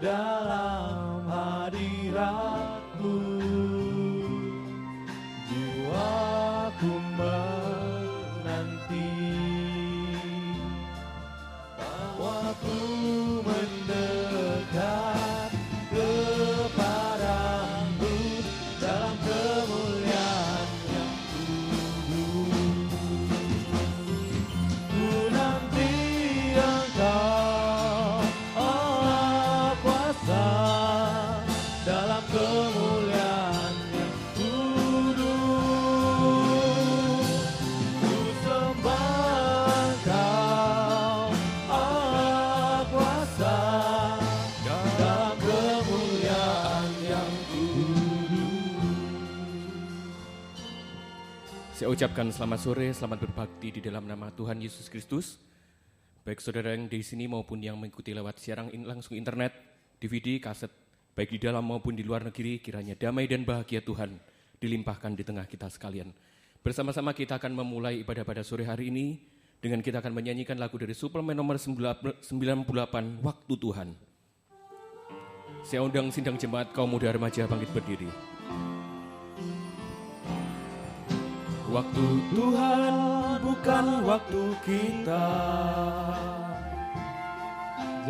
dalam hadiratmu. Jiwaku menanti waktu mendekat kepadamu dalam kemuliaan yang kudus. Ku nanti Engkau Allah kuasa dalam kemuliaan yang kudus. Ku sembah Engkau Allah kuasa dalam kemuliaan yang kudus. Saya ucapkan selamat sore, selamat berbakti di dalam nama Tuhan Yesus Kristus. Baik saudara yang di sini maupun yang mengikuti lewat siaran langsung internet, DVD, kaset, baik di dalam maupun di luar negeri, kiranya damai dan bahagia Tuhan dilimpahkan di tengah kita sekalian. Bersama-sama kita akan memulai ibadah pada sore hari ini dengan kita akan menyanyikan lagu dari suplemen nomor 98, Waktu Tuhan. Saya undang sidang jemaat kaum muda remaja bangkit berdiri. Waktu Tuhan bukan waktu kita.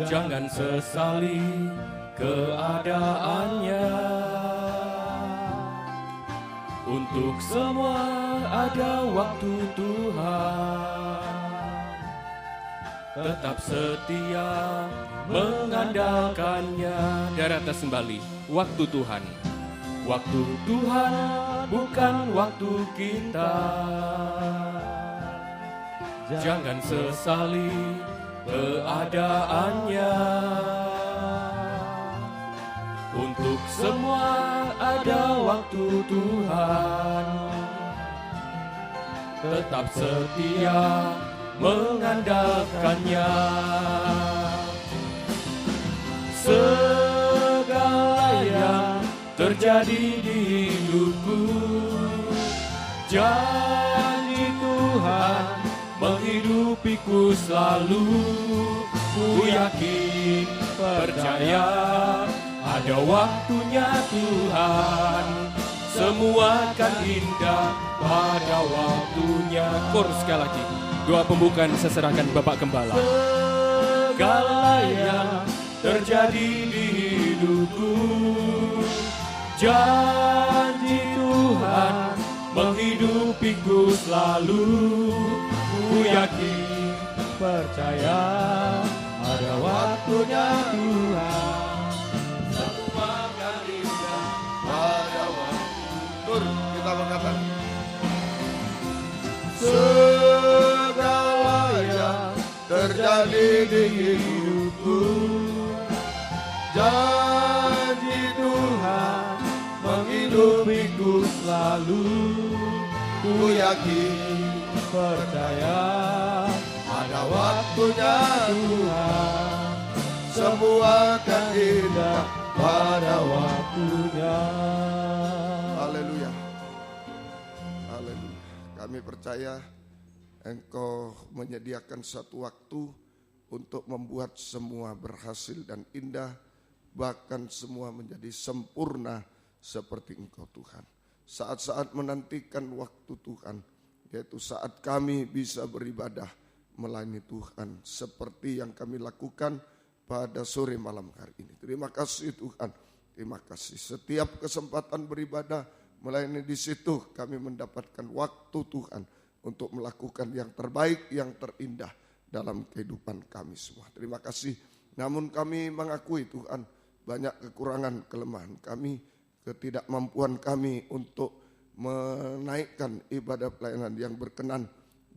jangan sesali keadaannya. Untuk semua ada waktu Tuhan. Tetap setia mengandalkannya. Dari atas kembali, waktu Tuhan. Waktu Tuhan bukan waktu kita. Jangan sesali keadaannya. Untuk semua ada waktu Tuhan. Tetap setia mengandalkannya. Segala yang terjadi di hidupku, janji Tuhan menghidupiku selalu. Ku yakin, percaya, ada waktunya Tuhan. Semua akan indah pada waktunya. Kor sekali lagi. Doa pembukaan saya serahkan Bapak Gembala. Segala yang terjadi di hidupku, janji Tuhan menghidupiku selalu. Ku yakin, Percaya ada waktunya Tuhan. Semua akan indah pada waktu. Tur, kita mengatakan segala yang terjadi di hidupku, janji Tuhan menghidupiku selalu. Ku yakin, Percaya ada waktunya Tuhan. Semua akan indah pada waktunya. Haleluya. Haleluya. Kami percaya Engkau menyediakan satu waktu untuk membuat semua berhasil dan indah, bahkan semua menjadi sempurna seperti Engkau Tuhan. Saat-saat menantikan waktu Tuhan, yaitu saat kami bisa beribadah melayani Tuhan seperti yang kami lakukan pada sore malam hari ini. Terima kasih Tuhan, terima kasih. Setiap kesempatan beribadah melayani di situ kami mendapatkan waktu Tuhan untuk melakukan yang terbaik, yang terindah dalam kehidupan kami semua. Terima kasih. Namun kami mengakui Tuhan banyak kekurangan, kelemahan kami, ketidakmampuan kami untuk menaikkan ibadah pelayanan yang berkenan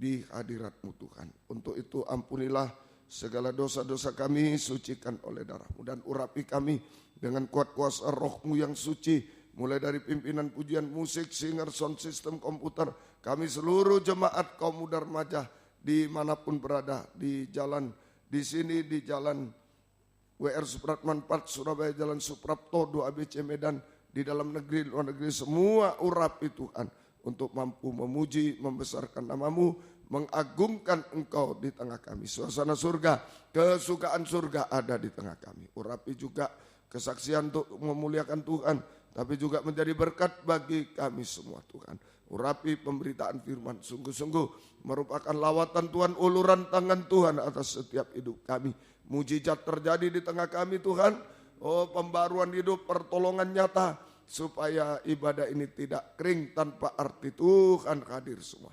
di hadirat-Mu Tuhan. Untuk itu ampunilah segala dosa-dosa kami, sucikan oleh darah-Mu dan urapi kami dengan kuat kuasa Roh-Mu yang suci, mulai dari pimpinan pujian musik, singer, sound system, komputer, kami seluruh jemaat kaum muda remaja dimanapun berada, di jalan di sini, di jalan WR Supratman 4 Surabaya, jalan Suprapto 2 ABC Medan, di dalam negeri, luar negeri, semua urapi Tuhan untuk mampu memuji, membesarkan nama-Mu, mengagungkan Engkau di tengah kami. Suasana surga, kesukaan surga ada di tengah kami. Urapi juga kesaksian untuk memuliakan Tuhan, tapi juga menjadi berkat bagi kami semua Tuhan. Urapi pemberitaan firman, sungguh-sungguh merupakan lawatan Tuhan, uluran tangan Tuhan atas setiap hidup kami. Mujizat terjadi di tengah kami Tuhan. Oh, pembaruan hidup, pertolongan nyata, supaya ibadah ini tidak kering tanpa arti. Tuhan hadir semua.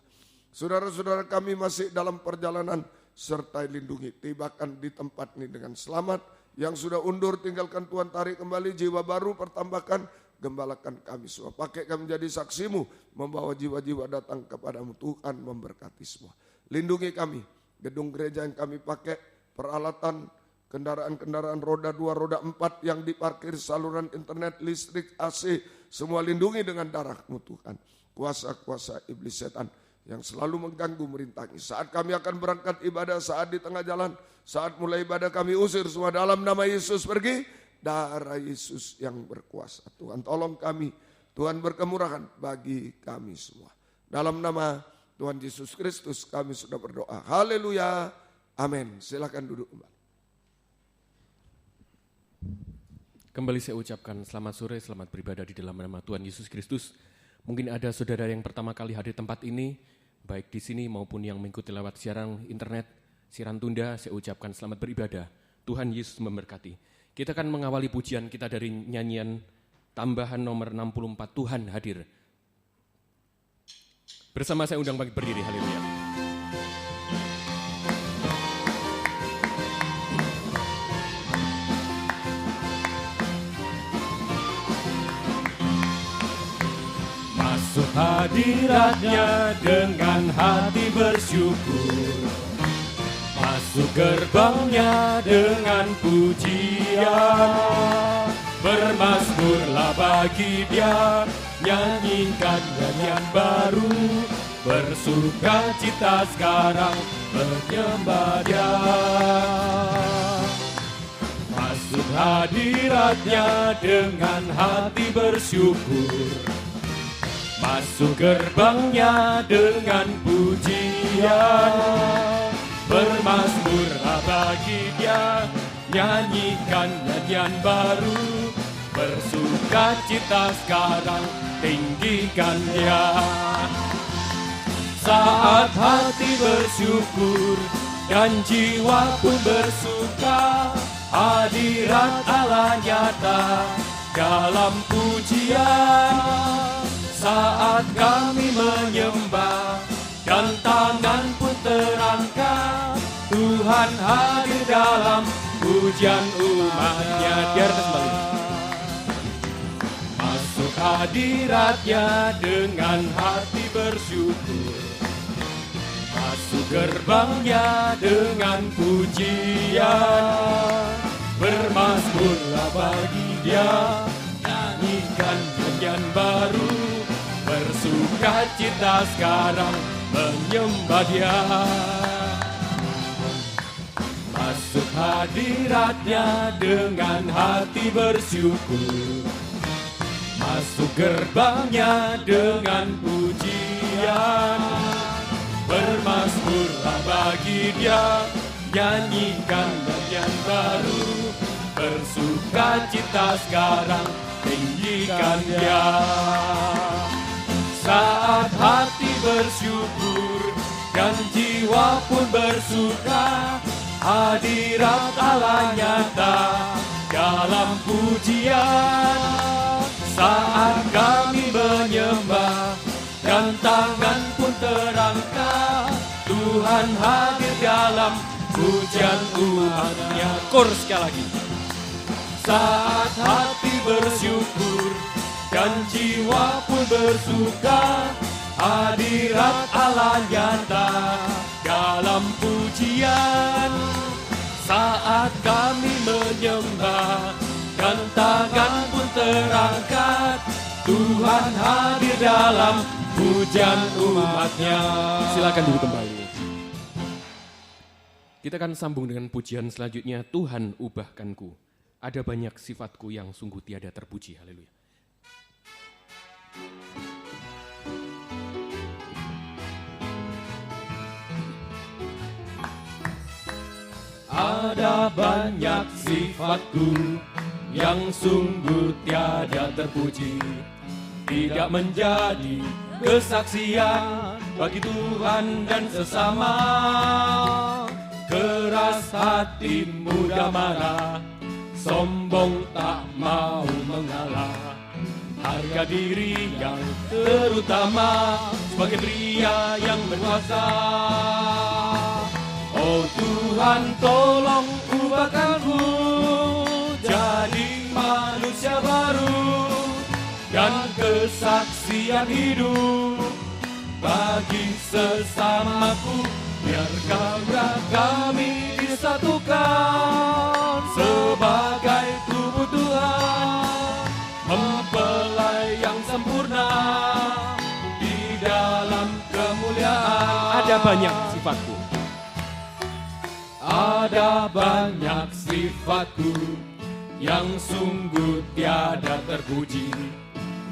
Saudara-saudara kami masih dalam perjalanan, sertai lindungi, tibakan di tempat ini dengan selamat. Yang sudah undur tinggalkan Tuhan, tarik kembali, jiwa baru pertambahkan, gembalakan kami semua. Pakai kami menjadi saksimu, membawa jiwa-jiwa datang kepadamu. Tuhan memberkati semua. Lindungi kami, gedung gereja yang kami pakai, peralatan, kendaraan-kendaraan roda 2, roda 4 yang diparkir, saluran internet, listrik, AC, semua lindungi dengan darah-Mu Tuhan. Kuasa-kuasa iblis setan yang selalu mengganggu, merintangi. Saat kami akan berangkat ibadah, saat di tengah jalan, saat mulai ibadah kami usir semua dalam nama Yesus, pergi. Darah Yesus yang berkuasa. Tuhan tolong kami, Tuhan berkemurahan bagi kami semua. Dalam nama Tuhan Yesus Kristus kami sudah berdoa. Haleluya, amin. Silakan duduk kembali. Kembali saya ucapkan selamat sore, selamat beribadah di dalam nama Tuhan Yesus Kristus. Mungkin ada saudara yang pertama kali hadir tempat ini, baik di sini maupun yang mengikuti lewat siaran internet, siaran tunda, saya ucapkan selamat beribadah. Tuhan Yesus memberkati. Kita akan mengawali pujian kita dari nyanyian tambahan nomor 64, Tuhan hadir. Bersama saya undang bagi berdiri, haleluya. Masuk hadiratnya dengan hati bersyukur, masuk gerbangnya dengan pujian. Bermazmurlah bagi Dia, nyanyikan nyanyian baru, bersuka cita sekarang menyembah Dia. Masuk hadiratnya dengan hati bersyukur, masuk gerbangnya dengan pujian. Bermazmurlah bagi Dia, nyanyikan nyanyian baru, bersuka cita sekarang tinggikan Dia. Saat hati bersyukur dan jiwa pun bersuka, hadirat Allah nyata dalam pujian. Saat kami menyembah dan tangan pun terangkat, Tuhan hadir dalam pujian umatnya. Di atas kembali. Masuk hadiratnya dengan hati bersyukur, masuk gerbangnya dengan pujian. Bermazmurlah bagi Dia, nyanyikan nyanyian baru, bersuka cita sekarang menyembah Dia. Masuk hadiratnya dengan hati bersyukur, masuk gerbangnya dengan pujian. Bermazmurlah bagi Dia, nyanyikan nyanyian baru, bersuka cita sekarang tinggikan Dia. Saat hati bersyukur dan jiwa pun bersuka, hadirat Allah nyata dalam pujian. Saat kami menyembah dan tangan pun terangkat, Tuhan hadir dalam pujian umatnya. Kor sekali lagi. Saat hati bersyukur dan jiwa pun bersuka, hadirat Allah nyata dalam pujian. Saat kami menyembah dan tangan pun terangkat, Tuhan hadir dalam pujian umatnya. Silakan duduk kembali. Kita akan sambung dengan pujian selanjutnya, Tuhan ubahkanku. Ada banyak sifatku yang sungguh tiada terpuji. Haleluya. Ada banyak sifatku yang sungguh tiada terpuji, tidak menjadi kesaksian bagi Tuhan dan sesama. Keras hati, mudah marah, sombong tak mau mengalah. Harga diri yang terutama sebagai pria yang berkuasa. Oh Tuhan, tolong ubahkanku jadi manusia baru dan kesaksian hidup bagi sesamaku. Biarkan kami disatukan sebagai tubuh Tuhan, mempelai yang sempurna di dalam kemuliaan. Ada banyak sifatku. Ada banyak sifatku yang sungguh tiada terpuji,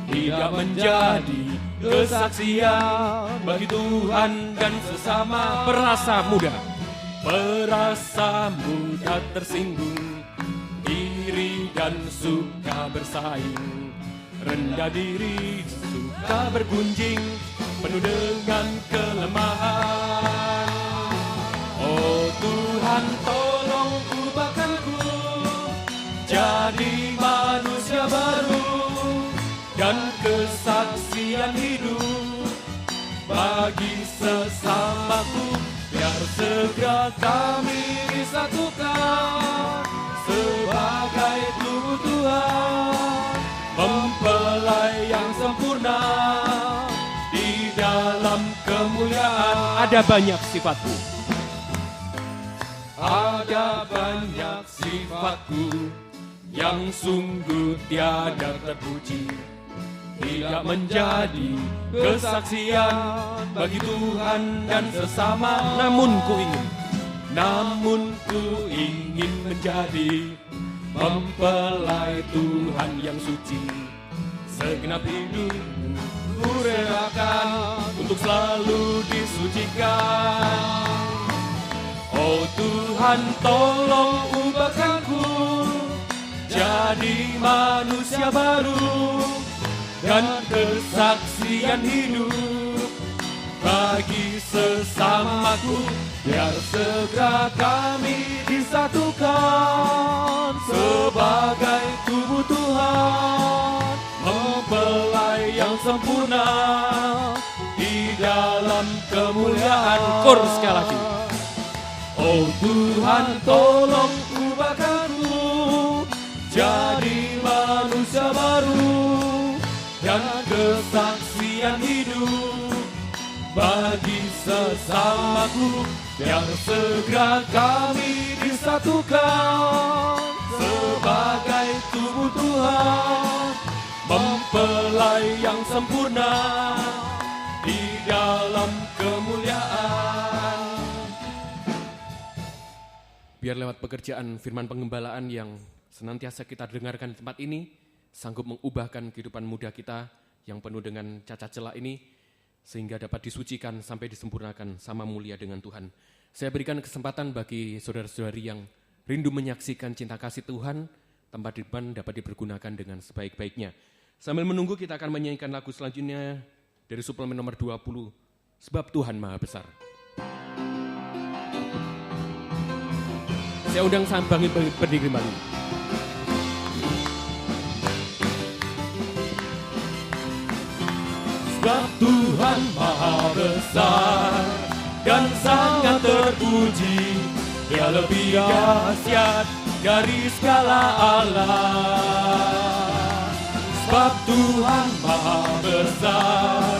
tidak menjadi kesaksian bagi Tuhan dan sesama. Perasa mudah tersinggung, iri dan suka bersaing, rendah diri suka bergunjing, penuh dengan kelemahan. Oh Tuhan, tolong ubahkanku jadi manusia baru dan kesaksian hidup bagi sesamaku. Biar segera kami disatukan sebagai tubuh Tuhan, mempelai yang sempurna di dalam kemuliaan. Ada banyak sifatku. Ada banyak sifatku yang sungguh tiada terpuji, tidak menjadi kesaksian bagi Tuhan dan sesama. Namun ku ingin menjadi mempelai Tuhan yang suci. Segenap hidup ku relakan untuk selalu disucikan. Oh Tuhan, tolong ubahkanku jadi manusia baru dan kesaksian hidup bagi sesamaku. Biar segera kami disatukan sebagai tubuh Tuhan, mempelai yang sempurna di dalam kemuliaan. Kor sekali lagi. Oh Tuhan, tolong ubahkanku jadi manusia baru dan kesaksian hidup bagi sesamaku. Biar segera kami disatukan sebagai tubuh Tuhan, mempelai yang sempurna di dalam kemuliaan. Biar lewat pekerjaan firman pengembalaan yang senantiasa kita dengarkan di tempat ini, sanggup mengubahkan kehidupan muda kita yang penuh dengan cacat celah ini, sehingga dapat disucikan sampai disempurnakan sama mulia dengan Tuhan. Saya berikan kesempatan bagi saudara-saudari yang rindu menyaksikan cinta kasih Tuhan, tempat di depan dapat dipergunakan dengan sebaik-baiknya. Sambil menunggu, kita akan menyanyikan lagu selanjutnya dari suplemen nomor 20, Sebab Tuhan Maha Besar. Saya undang sambangi berdiri kembali. Sebab Tuhan Maha Besar dan sangat terpuji, Dia lebih dahsyat dari segala Allah. Sebab Tuhan Maha Besar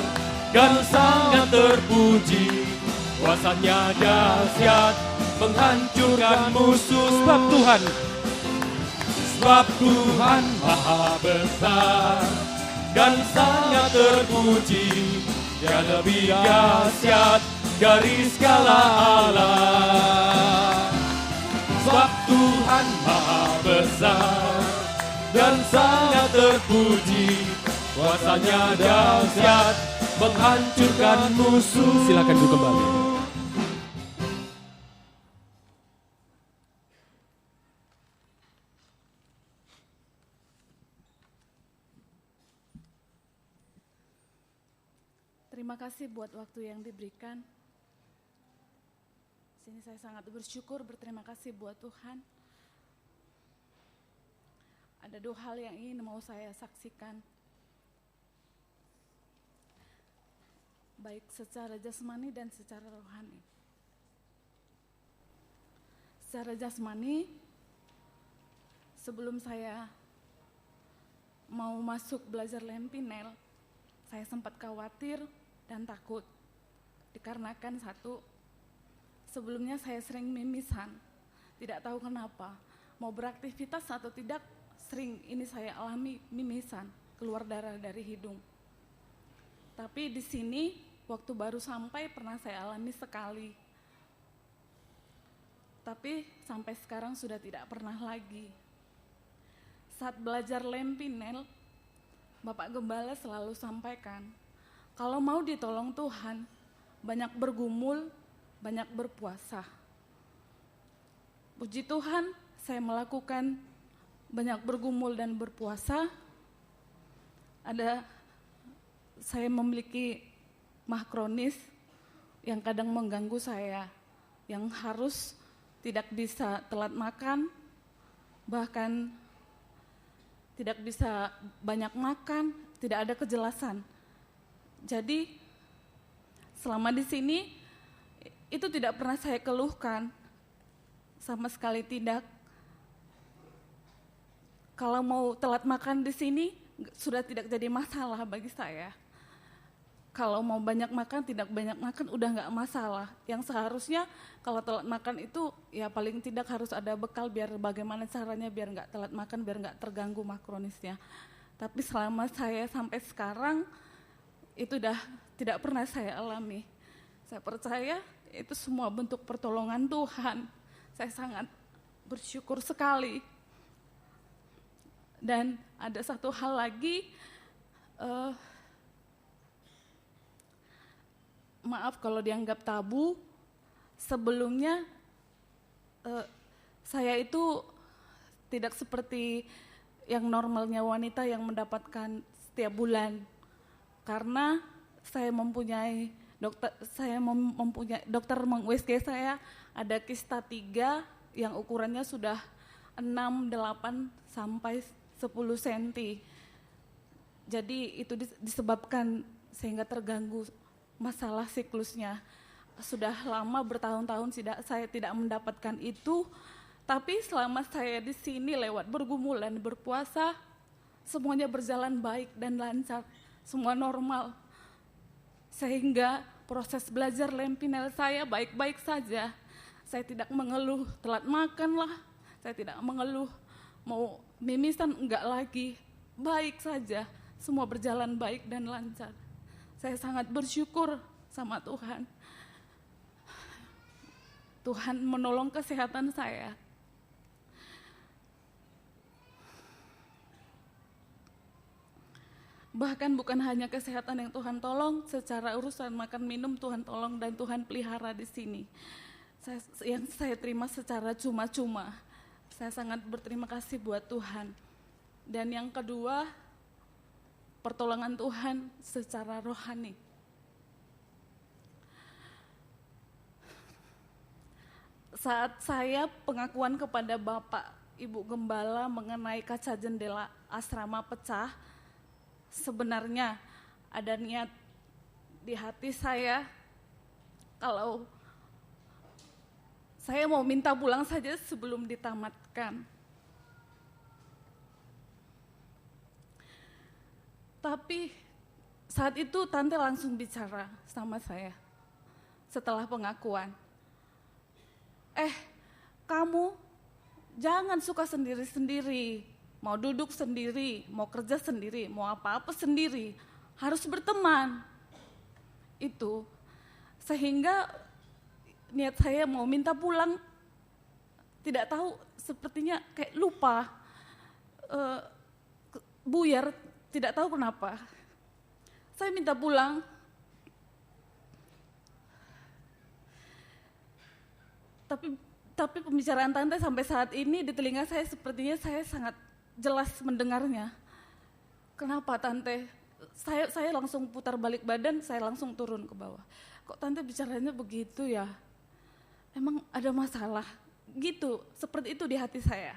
dan sangat terpuji, kuasanya dahsyat menghancurkan musuh. Sebab Tuhan Maha Besar dan sangat terpuji, Dia lebih dahsyat dari segala Allah. Sebab Tuhan Maha Besar dan sangat terpuji, kuasanya dahsyat menghancurkan musuh. Silakan duduk kembali. Terima kasih buat waktu yang diberikan. Sini saya sangat bersyukur, berterima kasih buat Tuhan. Ada 2 hal yang ingin mau saya saksikan. Baik secara jasmani dan secara rohani. Secara jasmani, sebelum saya mau masuk belajar Lempinel, saya sempat khawatir dan takut. Dikarenakan satu, sebelumnya saya sering mimisan, tidak tahu kenapa. Mau beraktivitas atau tidak, sering ini saya alami mimisan, keluar darah dari hidung. Tapi di sini, waktu baru sampai pernah saya alami sekali. Tapi sampai sekarang sudah tidak pernah lagi. Saat belajar Lempinel, Bapak Gembala selalu sampaikan, kalau mau ditolong Tuhan, banyak bergumul, banyak berpuasa. Puji Tuhan, saya melakukan banyak bergumul dan berpuasa. Saya memiliki mah kronis yang kadang mengganggu saya, yang harus tidak bisa telat makan, bahkan tidak bisa banyak makan, tidak ada kejelasan. Jadi selama di sini itu tidak pernah saya keluhkan, sama sekali tidak. Kalau mau telat makan di sini sudah tidak jadi masalah bagi saya. Kalau mau banyak makan, tidak banyak makan udah nggak masalah. Yang seharusnya kalau telat makan itu ya paling tidak harus ada bekal biar bagaimana caranya biar nggak telat makan, biar nggak terganggu makronisnya. Tapi selama saya sampai sekarang itu udah tidak pernah saya alami. Saya percaya itu semua bentuk pertolongan Tuhan. Saya sangat bersyukur sekali. Dan ada satu hal lagi, maaf kalau dianggap tabu, sebelumnya saya itu tidak seperti yang normalnya wanita yang mendapatkan setiap bulan. Karena saya mempunyai dokter meng-USG saya ada kista 3 yang ukurannya sudah 6, 8 sampai 10 cm. Jadi itu disebabkan sehingga terganggu masalah siklusnya. Sudah lama bertahun-tahun saya tidak mendapatkan itu, tapi selama saya di sini lewat bergumul dan berpuasa, semuanya berjalan baik dan lancar, semua normal. Sehingga proses belajar Lempinel saya baik-baik saja. Saya tidak mengeluh telat makan lah, saya tidak mengeluh mau mimisan, enggak lagi. Baik saja, semua berjalan baik dan lancar. Saya sangat bersyukur sama Tuhan. Tuhan menolong kesehatan saya. Bahkan bukan hanya kesehatan yang Tuhan tolong, secara urusan makan minum Tuhan tolong dan Tuhan pelihara di sini. Yang saya terima secara cuma-cuma. Saya sangat berterima kasih buat Tuhan. Dan yang kedua, pertolongan Tuhan secara rohani. Saat saya pengakuan kepada Bapak Ibu Gembala mengenai kaca jendela asrama pecah, sebenarnya ada niat di hati saya kalau saya mau minta pulang saja sebelum ditamatkan. Tapi saat itu tante langsung bicara sama saya setelah pengakuan. Kamu jangan suka sendiri-sendiri. Mau duduk sendiri, mau kerja sendiri, mau apa-apa sendiri, harus berteman. Itu, sehingga niat saya mau minta pulang, tidak tahu, sepertinya kayak lupa, buyar, tidak tahu kenapa. Saya minta pulang, tapi pembicaraan tante sampai saat ini di telinga saya sepertinya saya sangat jelas mendengarnya. Kenapa tante? saya langsung putar balik badan, saya langsung turun ke bawah. Kok tante bicaranya begitu ya? Emang ada masalah? Gitu, seperti itu di hati saya.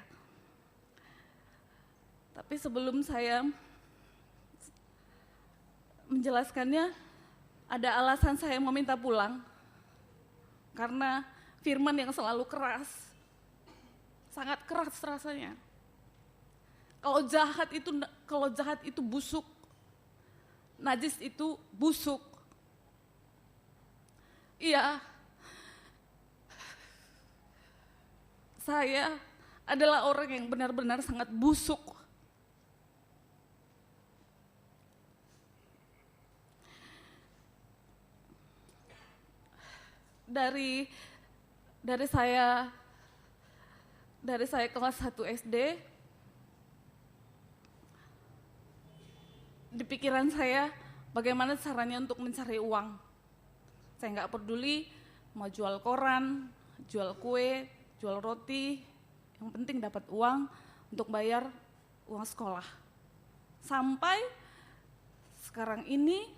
Tapi sebelum saya menjelaskannya, ada alasan saya meminta pulang. Karena firman yang selalu keras, sangat keras rasanya. Kalau jahat itu busuk, najis itu busuk. Iya, saya adalah orang yang benar-benar sangat busuk. Dari saya kelas 1 SD, di pikiran saya bagaimana caranya untuk mencari uang. Saya nggak peduli mau jual koran, jual kue, jual roti, yang penting dapat uang untuk bayar uang sekolah. Sampai sekarang ini,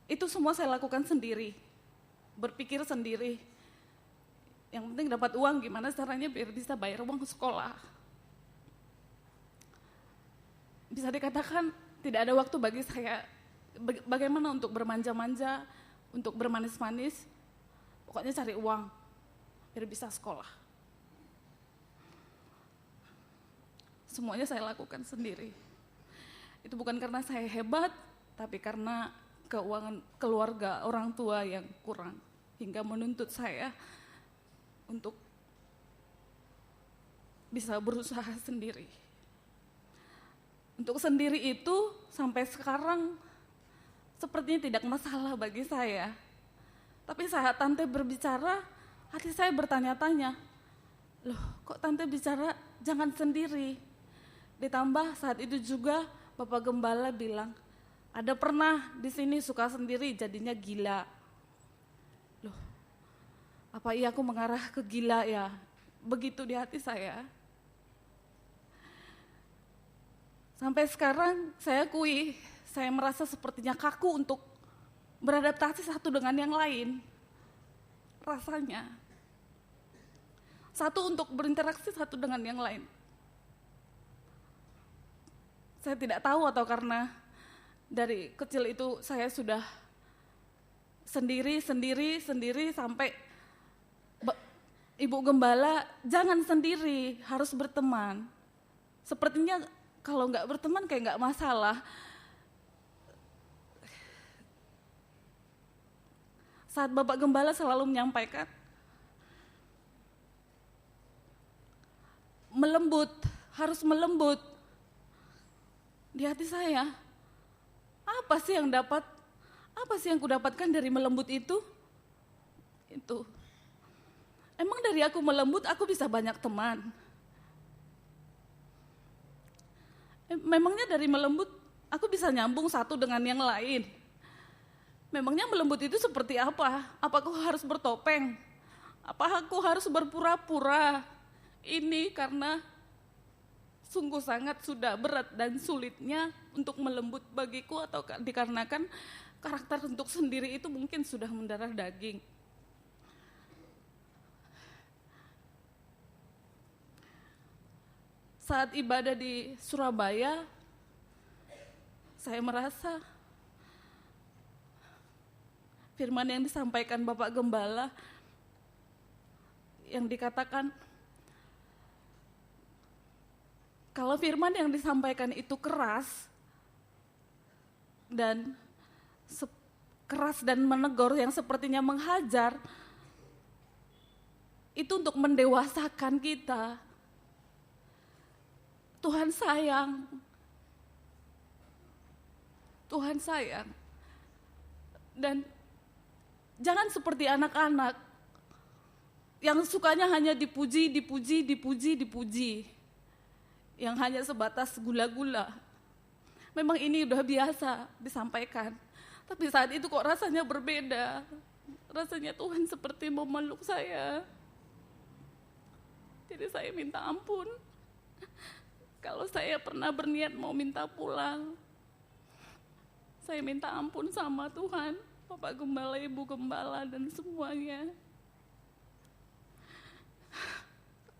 itu semua saya lakukan sendiri, berpikir sendiri. Yang penting dapat uang, gimana caranya biar bisa bayar uang sekolah. Bisa dikatakan tidak ada waktu bagi saya, bagaimana untuk bermanja-manja, untuk bermanis-manis, pokoknya cari uang biar bisa sekolah. Semuanya saya lakukan sendiri. Itu bukan karena saya hebat, tapi karena keuangan keluarga orang tua yang kurang, hingga menuntut saya untuk bisa berusaha sendiri. Untuk sendiri itu sampai sekarang sepertinya tidak masalah bagi saya. Tapi saat tante berbicara, hati saya bertanya-tanya, loh kok tante bicara jangan sendiri. Ditambah saat itu juga Bapak Gembala bilang, ada pernah di sini suka sendiri jadinya gila. Loh, apa iya aku mengarah ke gila ya? Begitu di hati saya. Sampai sekarang saya akui, saya merasa sepertinya kaku untuk beradaptasi satu dengan yang lain. Rasanya. Satu untuk berinteraksi satu dengan yang lain. Saya tidak tahu atau karena dari kecil itu saya sudah sendiri sampai Ibu Gembala jangan sendiri, harus berteman. Sepertinya kalau nggak berteman kayak nggak masalah. Saat Bapak Gembala selalu menyampaikan, melembut, harus melembut. Di hati saya, apa sih yang kudapatkan dari melembut itu? Itu. Emang dari aku melembut, aku bisa banyak teman. Memangnya dari melembut, aku bisa nyambung satu dengan yang lain. Memangnya melembut itu seperti apa? Apa aku harus bertopeng? Apa aku harus berpura-pura? Ini karena sungguh sangat sudah berat dan sulitnya untuk melembut bagiku, atau dikarenakan karakter untuk sendiri itu mungkin sudah mendarah daging. Saat ibadah di Surabaya, saya merasa firman yang disampaikan Bapak Gembala yang dikatakan, kalau firman yang disampaikan itu keras dan keras dan menegur yang sepertinya menghajar, itu untuk mendewasakan kita. Tuhan sayang. Tuhan sayang. Dan jangan seperti anak-anak yang sukanya hanya dipuji. Yang hanya sebatas gula-gula. Memang ini udah biasa disampaikan. Tapi saat itu kok rasanya berbeda. Rasanya Tuhan seperti memeluk saya. Jadi saya minta ampun. Kalau saya pernah berniat mau minta pulang. Saya minta ampun sama Tuhan, Bapak Gembala, Ibu Gembala, dan semuanya.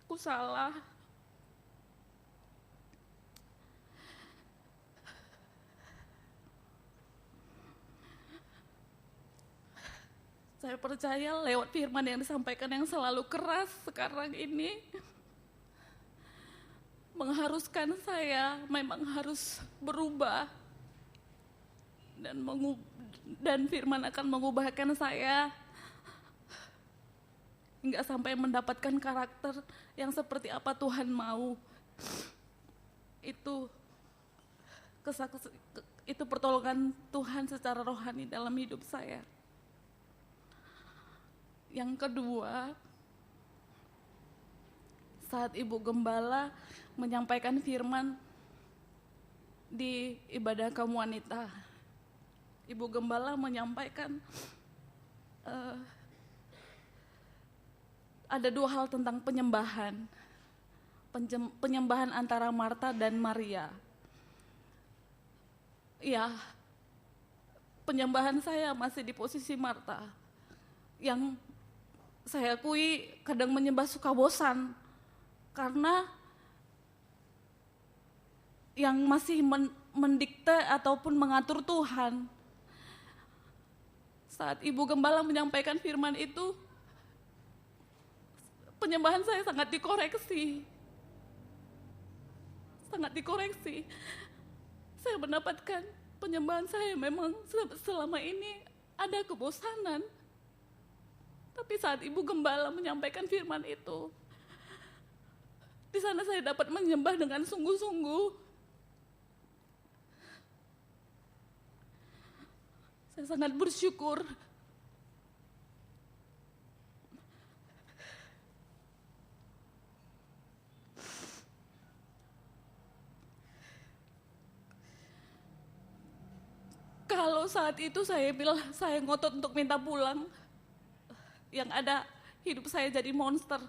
Aku salah. Saya percaya lewat firman yang disampaikan yang selalu keras sekarang ini mengharuskan saya memang harus berubah dan firman akan mengubahkan saya hingga sampai mendapatkan karakter yang seperti apa Tuhan mau. Itu pertolongan Tuhan secara rohani dalam hidup saya. Yang kedua, saat Ibu Gembala menyampaikan firman di ibadah kaum wanita, Ibu Gembala menyampaikan ada dua hal tentang penyembahan. Penyembahan antara Marta dan Maria. Ya, penyembahan saya masih di posisi Marta. Yang saya akui kadang menyembah suka bosan. Karena yang masih mendikte ataupun mengatur Tuhan. Saat Ibu Gembala menyampaikan firman itu, penyembahan saya sangat dikoreksi. Sangat dikoreksi. Saya mendapatkan penyembahan saya memang selama ini ada kebosanan. Tapi saat Ibu Gembala menyampaikan firman itu, di sana saya dapat menyembah dengan sungguh-sungguh. Saya sangat bersyukur. Kalau saat itu saya ngotot untuk minta pulang, yang ada hidup saya jadi monster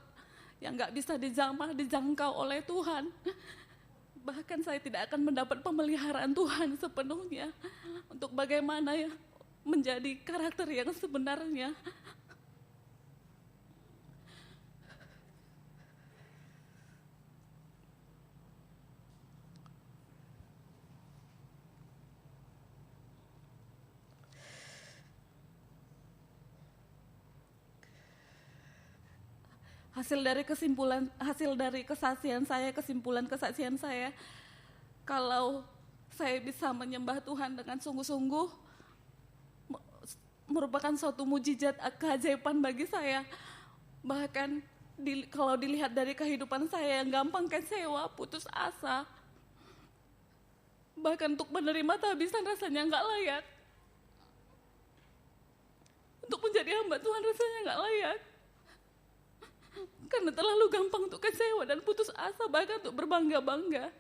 yang gak bisa dijangkau oleh Tuhan. Bahkan saya tidak akan mendapat pemeliharaan Tuhan sepenuhnya untuk bagaimana ya menjadi karakter yang sebenarnya. Hasil dari kesaksian saya, kalau saya bisa menyembah Tuhan dengan sungguh-sungguh, merupakan suatu mujizat keajaiban bagi saya. Bahkan kalau dilihat dari kehidupan saya yang gampang kecewa, putus asa, bahkan untuk menerima kehabisan rasanya nggak layak. Untuk menjadi hamba Tuhan rasanya nggak layak. Karena terlalu gampang untuk kecewa dan putus asa, bahkan untuk berbangga-bangga.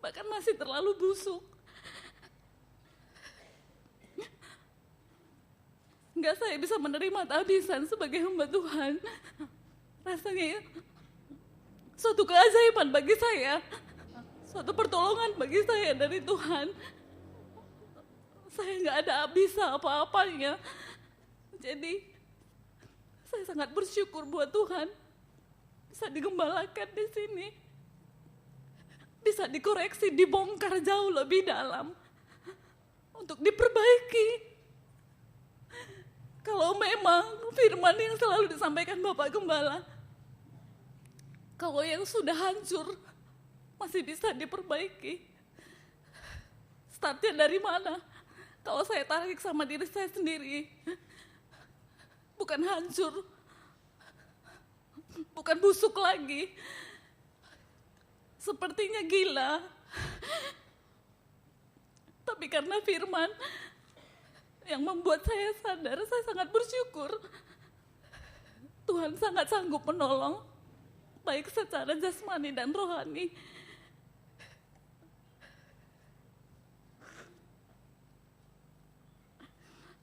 Bahkan masih terlalu busuk. Enggak saya bisa menerima kehabisan sebagai hamba Tuhan. Rasanya suatu keajaiban bagi saya. Suatu pertolongan bagi saya dari Tuhan. Saya enggak ada bisa apa-apanya. Jadi saya sangat bersyukur buat Tuhan. Bisa digembalakan di sini. Bisa dikoreksi, dibongkar jauh lebih dalam. Untuk diperbaiki. Kalau memang firman yang selalu disampaikan Bapak Gembala, kalau yang sudah hancur masih bisa diperbaiki. Startnya dari mana? Kalau saya tarik sama diri saya sendiri, bukan hancur, bukan busuk lagi, sepertinya gila. Tapi karena firman yang membuat saya sadar, saya sangat bersyukur. Tuhan sangat sanggup menolong, baik secara jasmani dan rohani.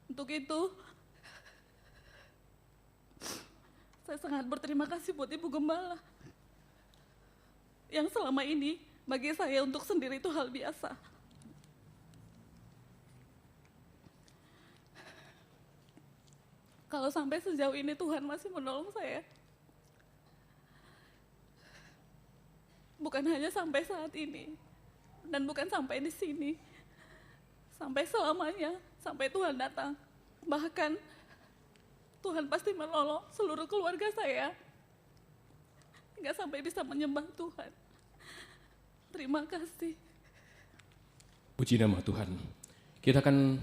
Untuk itu, saya sangat berterima kasih buat Ibu Gembala. Yang selama ini bagi saya untuk sendiri itu hal biasa. kalau sampai sejauh ini Tuhan masih menolong saya. Bukan hanya sampai saat ini, dan bukan sampai di sini, sampai selamanya, sampai Tuhan datang. Bahkan Tuhan pasti menolong seluruh keluarga saya, hingga sampai bisa menyembah Tuhan. Terima kasih. Puji nama Tuhan. Kita akan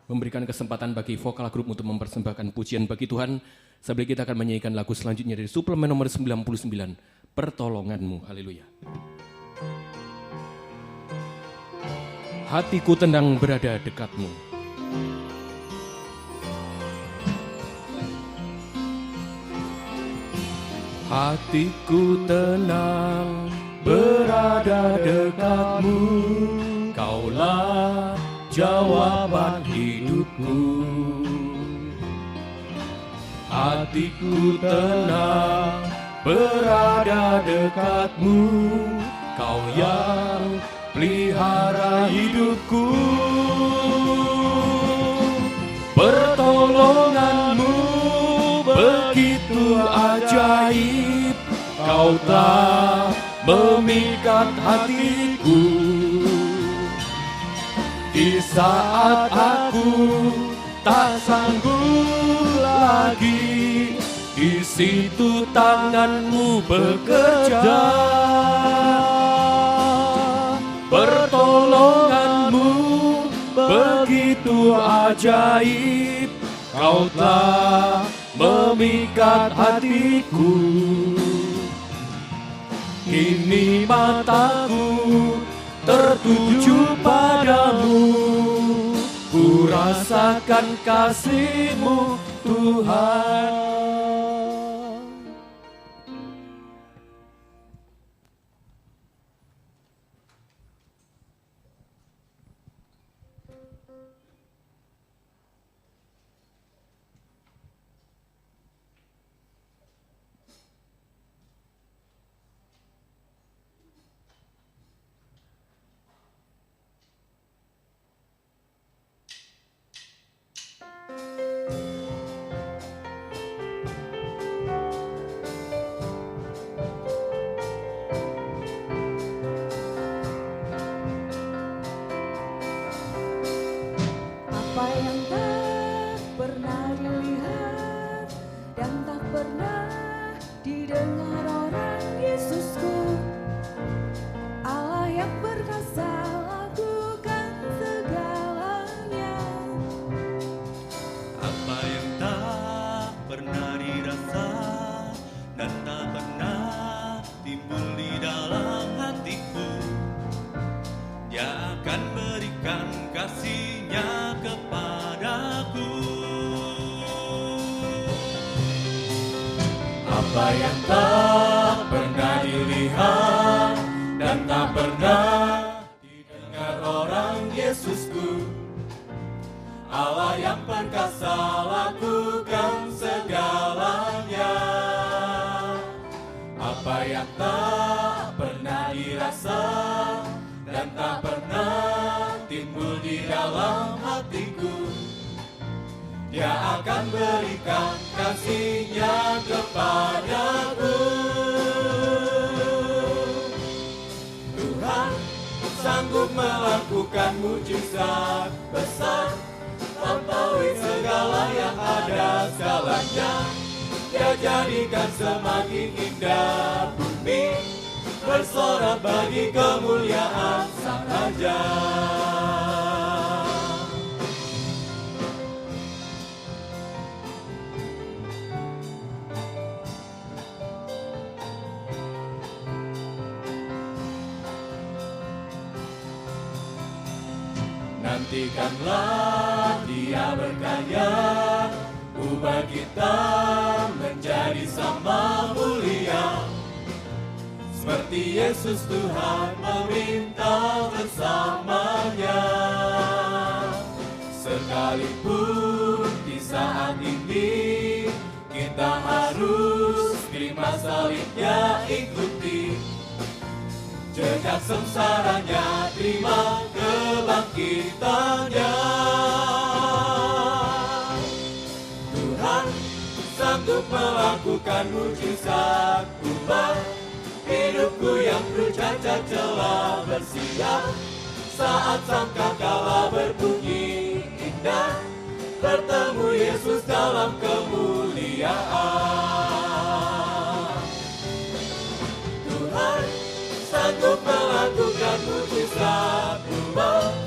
memberikan kesempatan bagi vokal grup untuk mempersembahkan pujian bagi Tuhan. Sambil kita akan menyanyikan lagu selanjutnya dari suplemen nomor 99, Pertolonganmu. Haleluya. Hatiku tenang berada dekatmu. Hatiku tenang berada dekatmu, Kaulah jawaban hidupku. Hatiku tenang berada dekatmu, Kau yang pelihara hidupku. Pertolonganmu begitu ajaib, Kau telah memikat hatiku. Di saat aku tak sanggup lagi, di situ tanganmu bekerja. Pertolonganmu begitu ajaib, Kau telah memikat hatiku. Kini mataku tertuju padamu, ku rasakan kasih-Mu Tuhan. Apa yang tak pernah dilihat dan tak pernah didengar orang, Yesusku, Allah yang perkasa lakukan segalanya. Apa yang tak pernah dirasa dan tak pernah timbul di dalam hatiku, Dia akan berikan kasih-Nya kepadaku. Apa yang tak pernah dilihat dan tak pernah didengar orang, Yesusku, Allah yang perkasa lakukan segalanya. Apa yang tak pernah dirasa dan tak pernah timbul di dalam hatiku, Dia akan berikan kasih-Nya kepadaku. Tuhan sanggup melakukan mujizat besar, lampaui segala yang ada skalanya. Dia jadikan semakin indah bumi, bersorak bagi kemuliaan Sang Raja. Nantikanlah Dia berkarya, ubah kita menjadi sama mulia, seperti Yesus Tuhan meminta bersamanya. Sekalipun di saat ini kita harus terima salibnya, ikuti jejak sengsaranya, terima kebangkitannya. Tuhan dengan mujizat ubah hidupku yang penuh cacat celah bersiap saat sangkakala berbunyi indah bertemu Yesus dalam kemuliaan. Tuhan sanggup melakukan mujizat ubah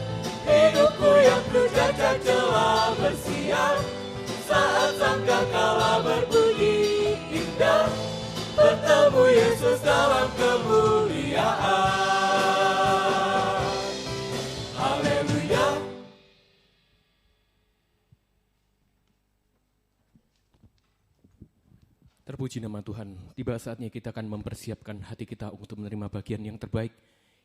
hidupku yang penuh cacat celah bersiap saat sangkakala berbunyi indah bertemu Yesus dalam kemuliaan. Haleluya. Terpuji nama Tuhan. Tiba saatnya kita akan mempersiapkan hati kita untuk menerima bagian yang terbaik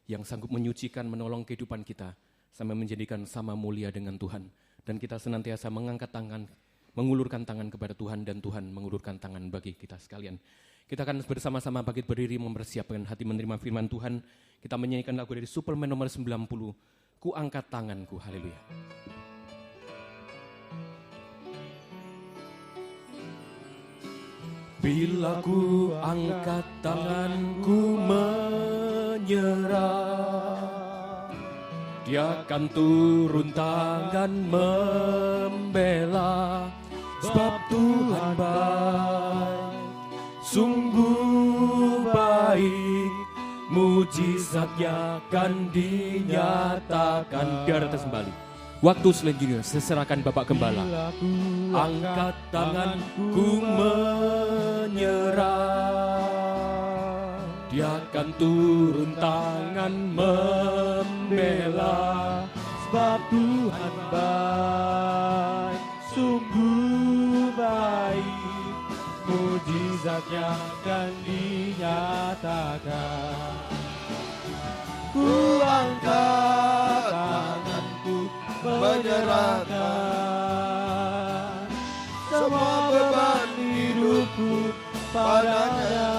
yang sanggup menyucikan, menolong kehidupan kita sampai menjadikan sama mulia dengan Tuhan. Dan kita senantiasa mengangkat tangan, mengulurkan tangan kepada Tuhan dan Tuhan mengulurkan tangan bagi kita sekalian. Kita akan bersama-sama bangkit berdiri mempersiapkan hati menerima firman Tuhan. Kita menyanyikan lagu dari Suplemen nomor 90, Ku Angkat Tanganku, haleluya. Bila ku angkat tanganku menyerah, Dia akan turun tangan membela, sebab Tuhan baik, sungguh baik, mujizatnya akan dinyatakan. Biar atas kembali. Waktu selanjutnya seserahkan Bapak Gembala. Angkat tanganku menyerah, Dia akan turun tangan membela, sebab Tuhan baik, sungguh baik, mujizatnya akan dinyatakan. Ku angkat tanganku menyerahkan semua beban hidupku padanya.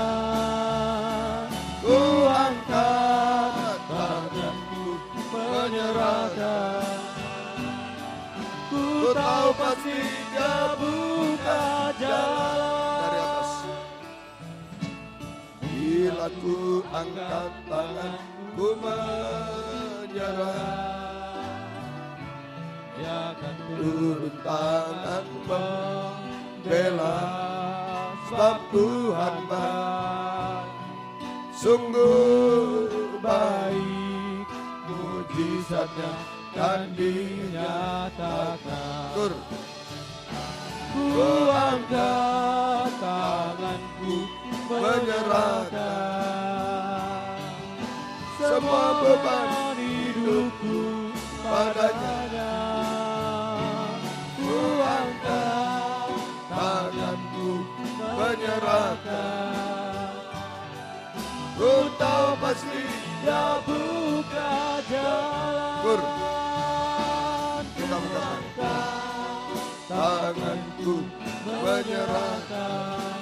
Ku angkat tanganku menyerahkan. Ku tahu pasti Dia buka jalan. Dari atas. Bila ku angkat tanganku menyerah, Dia akan turun tangan membela, sebab Tuhan baik, sungguh baik, mujizatnya kan dinyatakan. Ku angkat tanganku menyerahkan semua beban hidupku padanya. Ku angkat tanganku menyerahkan. Ku tahu pasti Dia buka jalan. Kita buka tanganku menyerahkan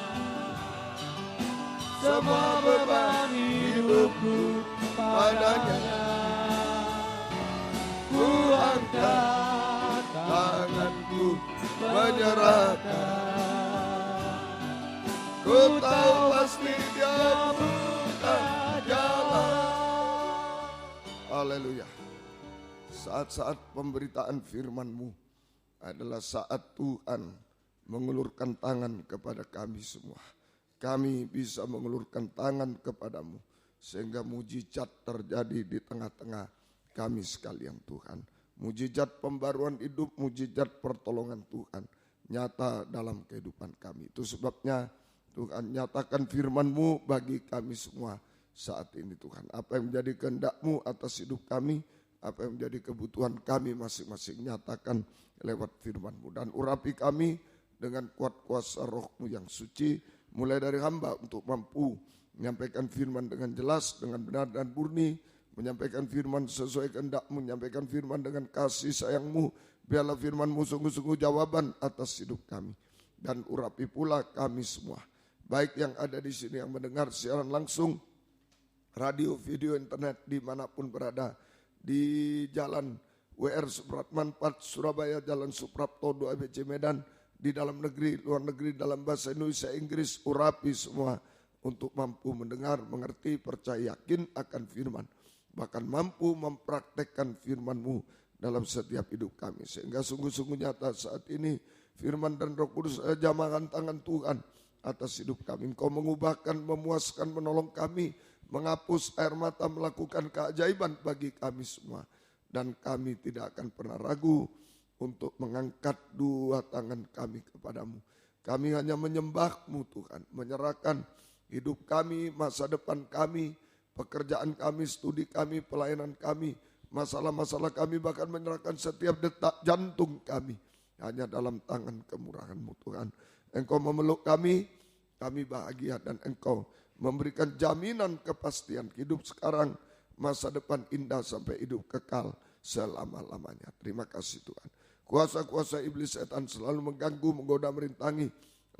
semua beban hidupku padanya. Ku angkat tanganku menyerahkan. Ku tahu pasti Dia buka jalan. Haleluya. Saat-saat pemberitaan firman-Mu adalah saat Tuhan mengulurkan tangan kepada kami semua. Kami bisa mengulurkan tangan kepadamu sehingga mujizat terjadi di tengah-tengah kami sekalian Tuhan. Mujizat pembaruan hidup, mujizat pertolongan Tuhan nyata dalam kehidupan kami. Itu sebabnya Tuhan nyatakan firman-Mu bagi kami semua saat ini Tuhan. Apa yang menjadi kehendak-Mu atas hidup kami, apa yang menjadi kebutuhan kami masing-masing nyatakan lewat firman-Mu. Dan urapi kami dengan kuat kuasa Roh-Mu yang suci, mulai dari hamba untuk mampu menyampaikan firman dengan jelas, dengan benar dan murni, menyampaikan firman sesuai kehendak-Mu, menyampaikan firman dengan kasih sayang-Mu. Biarlah firman-Mu sungguh-sungguh jawaban atas hidup kami. Dan urapi pula kami semua, baik yang ada di sini yang mendengar siaran langsung, radio, video, internet, dimanapun berada, di Jalan WR Supratman 4 Surabaya, Jalan Suprapto 2 ABC Medan, di dalam negeri, luar negeri, dalam bahasa Indonesia, Inggris, urapi semua untuk mampu mendengar, mengerti, percaya, yakin akan firman. Bahkan mampu mempraktekkan firman-Mu dalam setiap hidup kami. Sehingga sungguh-sungguh nyata saat ini firman dan Roh Kudus jamahan tangan Tuhan atas hidup kami. Engkau mengubahkan, memuaskan, menolong kami, menghapus air mata, melakukan keajaiban bagi kami semua. Dan kami tidak akan pernah ragu untuk mengangkat dua tangan kami kepadamu. Kami hanya menyembah-Mu Tuhan, menyerahkan hidup kami, masa depan kami, pekerjaan kami, studi kami, pelayanan kami, masalah-masalah kami, bahkan menyerahkan setiap detak jantung kami hanya dalam tangan kemurahan-Mu Tuhan. Engkau memeluk kami bahagia, dan Engkau memberikan jaminan kepastian hidup sekarang, masa depan indah sampai hidup kekal selama-lamanya. Terima kasih Tuhan. Kuasa-kuasa iblis setan selalu mengganggu, menggoda, merintangi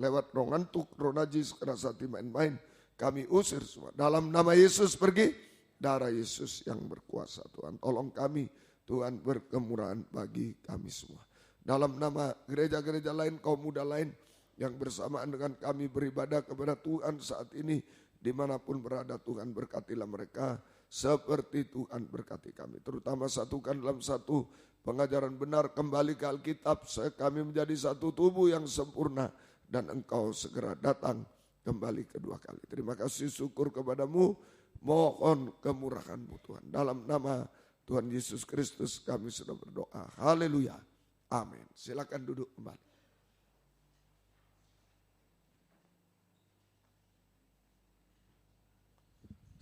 lewat roh ngantuk, roh najis, keras hati, main-main. Kami usir semua. Dalam nama Yesus pergi, darah Yesus yang berkuasa Tuhan. Tolong kami Tuhan, berkemurahan bagi kami semua. Dalam nama gereja-gereja lain, kaum muda lain yang bersamaan dengan kami beribadah kepada Tuhan saat ini, dimanapun berada Tuhan berkatilah mereka seperti Tuhan berkati kami. Terutama satukan dalam satu pengajaran benar, kembali ke Alkitab, kami menjadi satu tubuh yang sempurna, dan Engkau segera datang kembali kedua kali. Terima kasih, syukur kepadamu, mohon kemurahan-Mu Tuhan. Dalam nama Tuhan Yesus Kristus kami sudah berdoa. Haleluya. Amin. Silakan duduk kembali.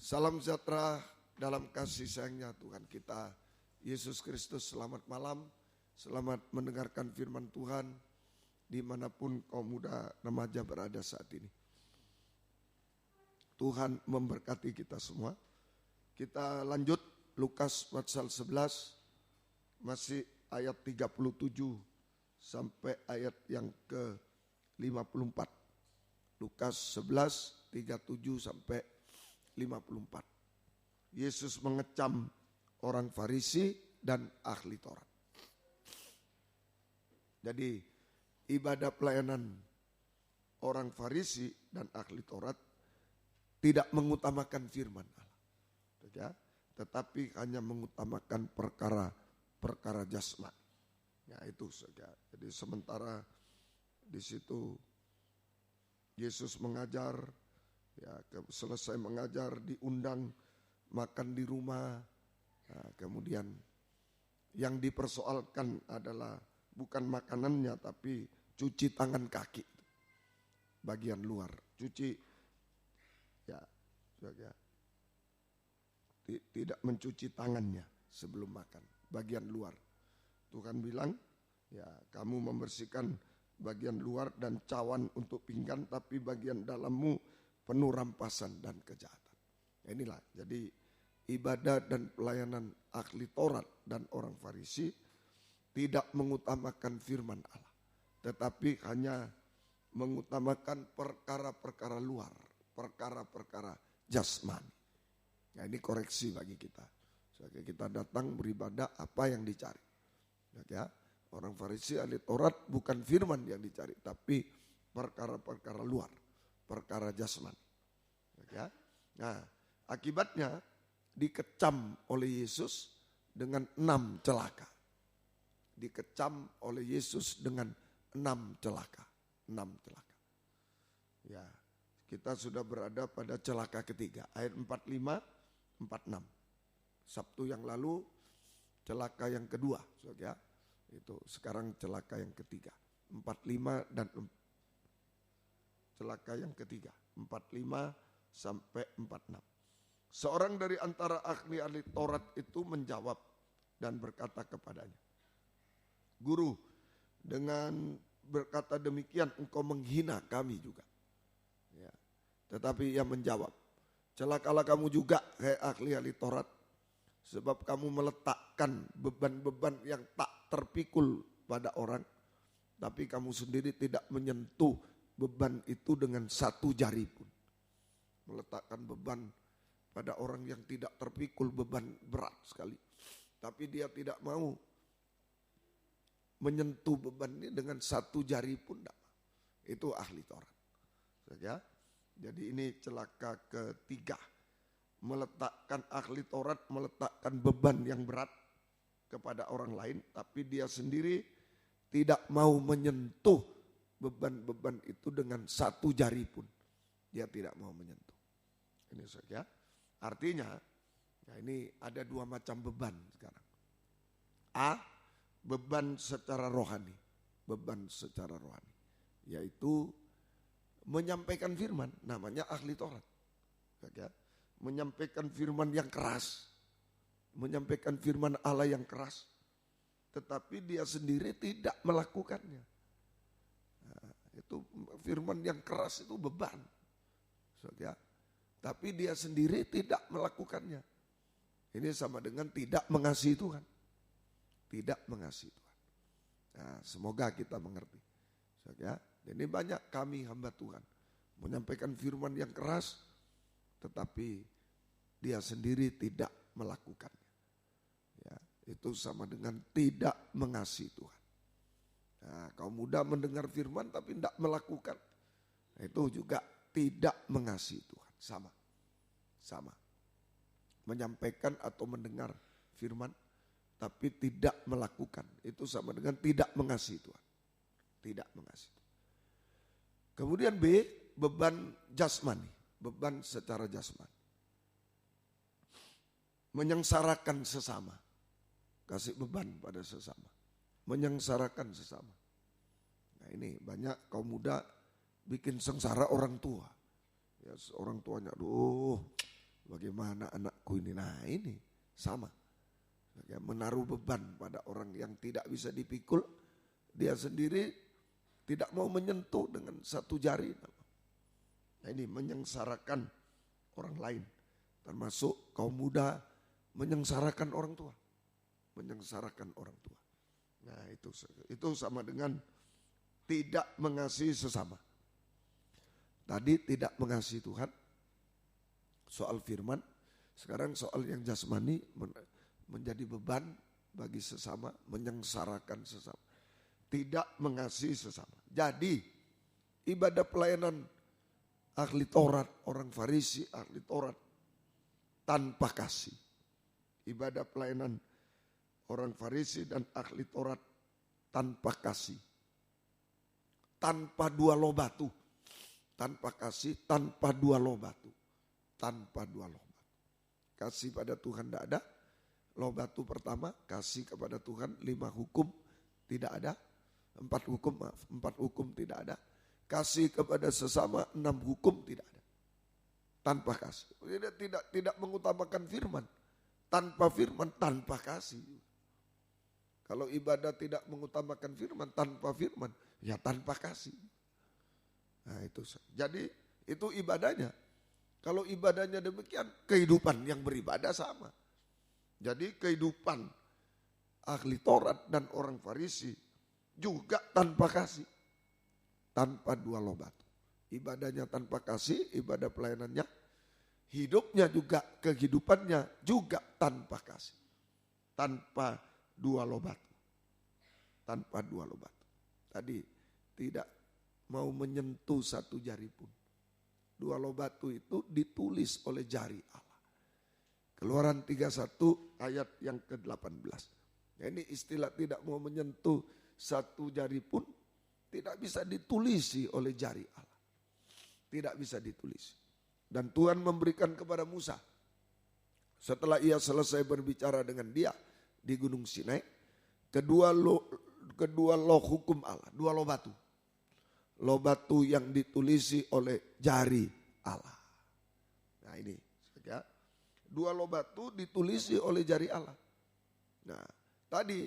Salam sejahtera dalam kasih sayangnya Tuhan kita Yesus Kristus. Selamat malam, selamat mendengarkan firman Tuhan dimanapun kaum muda remaja berada saat ini. Tuhan memberkati kita semua. Kita lanjut Lukas pasal 11, masih ayat 37 sampai ayat yang ke-54. Lukas 11, 37 sampai 54. Yesus mengecam orang Farisi dan ahli Taurat. Jadi ibadah pelayanan orang Farisi dan ahli Taurat tidak mengutamakan firman Allah, ya, tetapi hanya mengutamakan perkara jasmani. Ya itu saja. Jadi sementara di situ Yesus mengajar, ya, selesai mengajar diundang makan di rumah. Nah, kemudian yang dipersoalkan adalah bukan makanannya tapi cuci tangan kaki, bagian luar, cuci, ya, tidak mencuci tangannya sebelum makan, bagian luar. Tuhan bilang, ya, kamu membersihkan bagian luar dan cawan untuk pinggan, tapi bagian dalammu penuh rampasan dan kejahatan. Inilah jadi ibadah dan pelayanan ahli Taurat dan orang Farisi tidak mengutamakan firman Allah, tetapi hanya mengutamakan perkara-perkara luar, perkara-perkara jasmani. Ya, ini koreksi bagi kita. Sebagai kita datang beribadah, apa yang dicari? Ya, orang Farisi ahli Taurat bukan firman yang dicari, tapi perkara-perkara luar, perkara jasmani. Ya. Nah, akibatnya dikecam oleh Yesus dengan 6 celaka. Dikecam oleh Yesus dengan 6 celaka. 6 celaka. Ya, kita sudah berada pada celaka ketiga, ayat 45, 46. Sabtu yang lalu celaka yang kedua, ya. Itu sekarang celaka yang ketiga. 45 dan celaka yang ketiga, 45 sampai 46. Seorang dari antara ahli Taurat itu menjawab dan berkata kepadanya, Guru, dengan berkata demikian engkau menghina kami juga. Ya. Tetapi ia menjawab, celakalah kamu juga, hai ahli Taurat, sebab kamu meletakkan beban-beban yang tak terpikul pada orang, tapi kamu sendiri tidak menyentuh beban itu dengan satu jari pun. Meletakkan beban pada orang yang tidak terpikul, beban berat sekali. Tapi dia tidak mau menyentuh beban ini dengan satu jari pun tidak. Itu ahli Taurat. Ya. Jadi ini celaka ketiga. Meletakkan ahli Taurat, meletakkan beban yang berat kepada orang lain, tapi dia sendiri tidak mau menyentuh beban-beban itu dengan satu jari pun. Dia tidak mau menyentuh. Ini saja. Artinya, ya ini ada dua macam beban sekarang. A, beban secara rohani. Beban secara rohani. Yaitu menyampaikan firman, namanya ahli Taurat. Ya, menyampaikan firman yang keras. Menyampaikan firman Allah yang keras. Tetapi dia sendiri tidak melakukannya. Nah, itu firman yang keras itu beban. Ya. Tapi dia sendiri tidak melakukannya. Ini sama dengan tidak mengasihi Tuhan. Tidak mengasihi Tuhan. Nah, semoga kita mengerti. Ya. Ini banyak kami hamba Tuhan menyampaikan firman yang keras, tetapi dia sendiri tidak melakukannya. Ya, itu sama dengan tidak mengasihi Tuhan. Nah, kaum muda mendengar firman tapi tidak melakukan, nah, itu juga tidak mengasihi Tuhan. Sama. Menyampaikan atau mendengar firman tapi tidak melakukan, itu sama dengan tidak mengasihi Tuhan. Tidak mengasihi Tuhan. Kemudian B, beban jasmani, beban secara jasmani. Menyengsarakan sesama, kasih beban pada sesama, menyengsarakan sesama. Nah ini banyak kaum muda bikin sengsara orang tua. Ya, orang tuanya, aduh bagaimana anakku ini, nah ini sama. Ya, menaruh beban pada orang yang tidak bisa dipikul, dia sendiri tidak mau menyentuh dengan satu jari. Nah ini menyengsarakan orang lain, termasuk kaum muda menyengsarakan orang tua. Menyengsarakan orang tua. Nah itu sama dengan tidak mengasihi sesama. Tadi tidak mengasihi Tuhan, soal firman. Sekarang soal yang jasmani, menjadi beban bagi sesama, menyengsarakan sesama. Tidak mengasihi sesama. Jadi ibadah pelayanan ahli Taurat, orang Farisi, ahli Taurat tanpa kasih. Ibadah pelayanan orang Farisi dan ahli Taurat tanpa kasih. Tanpa dua loh batu. Tanpa kasih, tanpa dua loh batu. Tanpa dua loh batu. Kasih pada Tuhan tidak ada. Loh batu pertama, kasih kepada Tuhan, 5 hukum tidak ada. 4 hukum tidak ada. Kasih kepada sesama 6 hukum tidak ada. Tanpa kasih. Dia tidak mengutamakan firman. Tanpa firman, tanpa kasih. Kalau ibadah tidak mengutamakan firman, tanpa firman, ya tanpa kasih. Nah itu. Jadi itu ibadahnya. Kalau ibadahnya demikian, kehidupan yang beribadah sama. Jadi kehidupan ahli Taurat dan orang Farisi juga tanpa kasih. Tanpa dua loh batu. Ibadahnya tanpa kasih, ibadah pelayanannya. Hidupnya juga, kehidupannya juga tanpa kasih. Tanpa dua loh batu. Tanpa dua loh batu. Tadi tidak mau menyentuh satu jari pun. Dua loh batu itu ditulis oleh jari Allah. Keluaran 31 ayat yang ke-18. Ya, ini istilah tidak mau menyentuh satu jari pun tidak bisa ditulisi oleh jari Allah. Tidak bisa ditulisi. Dan Tuhan memberikan kepada Musa. Setelah ia selesai berbicara dengan dia di Gunung Sinai. Kedua loh hukum Allah. Dua loh batu. Loh batu yang ditulisi oleh jari Allah. Nah ini. Ya. Dua loh batu ditulisi oleh jari Allah. Nah tadi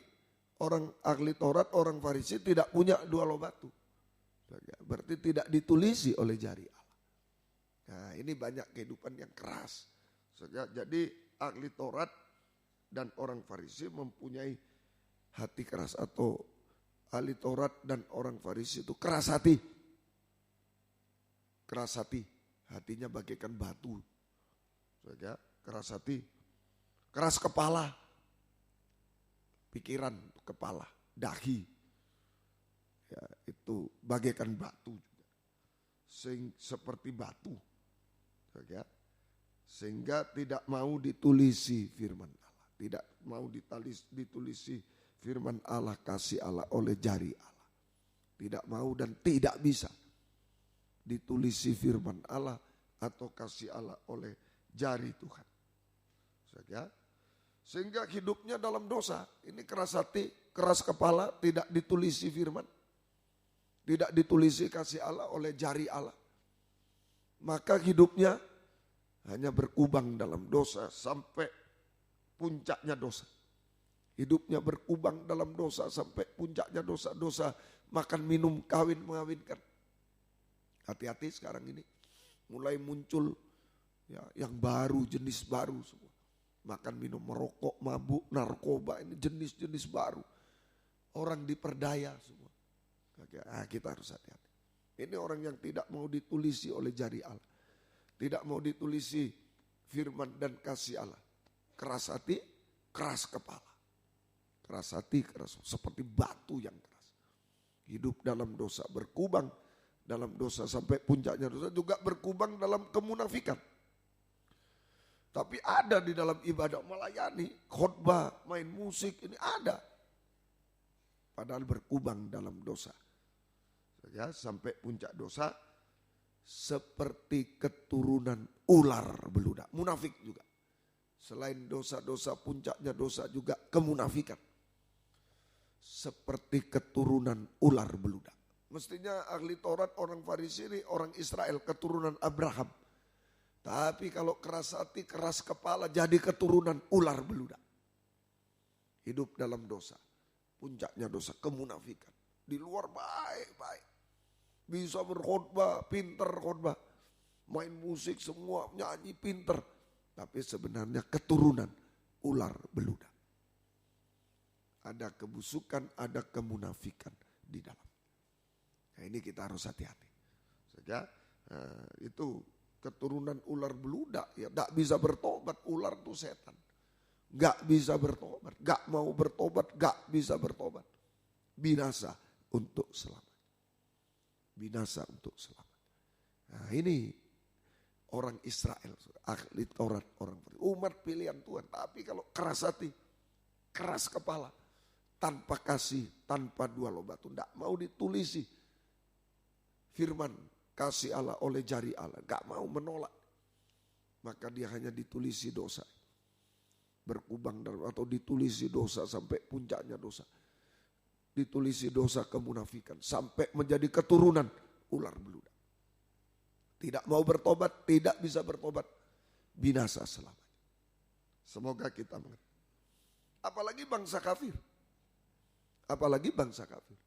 orang ahli Taurat, orang Farisi tidak punya dua loh batu. Berarti tidak ditulisi oleh jari Allah. Nah ini banyak kehidupan yang keras. Jadi ahli Taurat dan orang Farisi mempunyai hati keras, atau ahli Taurat dan orang Farisi itu keras hati. Keras hati, hatinya bagaikan batu. Keras hati, keras kepala. Pikiran, kepala, dahi, Ya, itu bagaikan batu juga. Seperti batu. Ya. Sehingga tidak mau ditulisi firman Allah. Tidak mau ditulisi firman Allah, kasih Allah oleh jari Allah. Tidak mau dan tidak bisa ditulisi firman Allah atau kasih Allah oleh jari Tuhan. Sehingga hidupnya dalam dosa. Ini keras hati, keras kepala, tidak ditulisi firman. Tidak ditulisi kasih Allah oleh jari Allah. Maka hidupnya hanya berkubang dalam dosa sampai puncaknya dosa. Hidupnya berkubang dalam dosa sampai puncaknya dosa-dosa. Makan, minum, kawin, mengawinkan. Hati-hati sekarang ini. Mulai muncul ya, yang baru, jenis baru semua. Makan, minum, merokok, mabuk, narkoba, ini jenis-jenis baru. Orang diperdaya semua. Nah, kita harus hati-hati. Ini orang yang tidak mau ditulisi oleh jari Allah. Tidak mau ditulisi firman dan kasih Allah. Keras hati, keras kepala. Keras hati, keras seperti batu yang keras. Hidup dalam dosa, berkubang dalam dosa sampai puncaknya dosa, juga berkubang dalam kemunafikan. Tapi ada di dalam ibadah melayani, khotbah, main musik, ini ada. Padahal berkubang dalam dosa. Ya, sampai puncak dosa seperti keturunan ular beludak. Munafik juga. Selain dosa-dosa, puncaknya dosa juga kemunafikan. Seperti keturunan ular beludak. Mestinya ahli Taurat, orang Farisi ini orang Israel, keturunan Abraham. Tapi kalau keras hati, keras kepala, jadi keturunan ular beludak. Hidup dalam dosa. Puncaknya dosa, kemunafikan. Di luar baik-baik. Bisa berkhotbah, pinter khotbah. Main musik semua, nyanyi pinter. Tapi sebenarnya keturunan ular beludak. Ada kebusukan, ada kemunafikan di dalam. Nah, ini kita harus hati-hati. Sehingga itu keturunan ular beludak, ya tidak bisa bertobat. Ular itu setan. Gak bisa bertobat, gak mau bertobat, gak bisa bertobat. Binasa untuk selamat. Binasa untuk selamat. Nah, ini orang Israel, ahli Taurat, orang umat pilihan Tuhan. Tapi kalau keras hati, keras kepala, tanpa kasih, tanpa dua loh batu, tidak mau ditulisi firman kasih Allah oleh jari Allah, gak mau menolak, maka dia hanya ditulisi dosa, berkubang dalam atau ditulisi dosa sampai puncaknya dosa, ditulisi dosa kemunafikan sampai menjadi keturunan ular beludak. Tidak mau bertobat, tidak bisa bertobat, binasa selamanya. Semoga kita mengerti. Apalagi bangsa kafir. Apalagi bangsa kafir.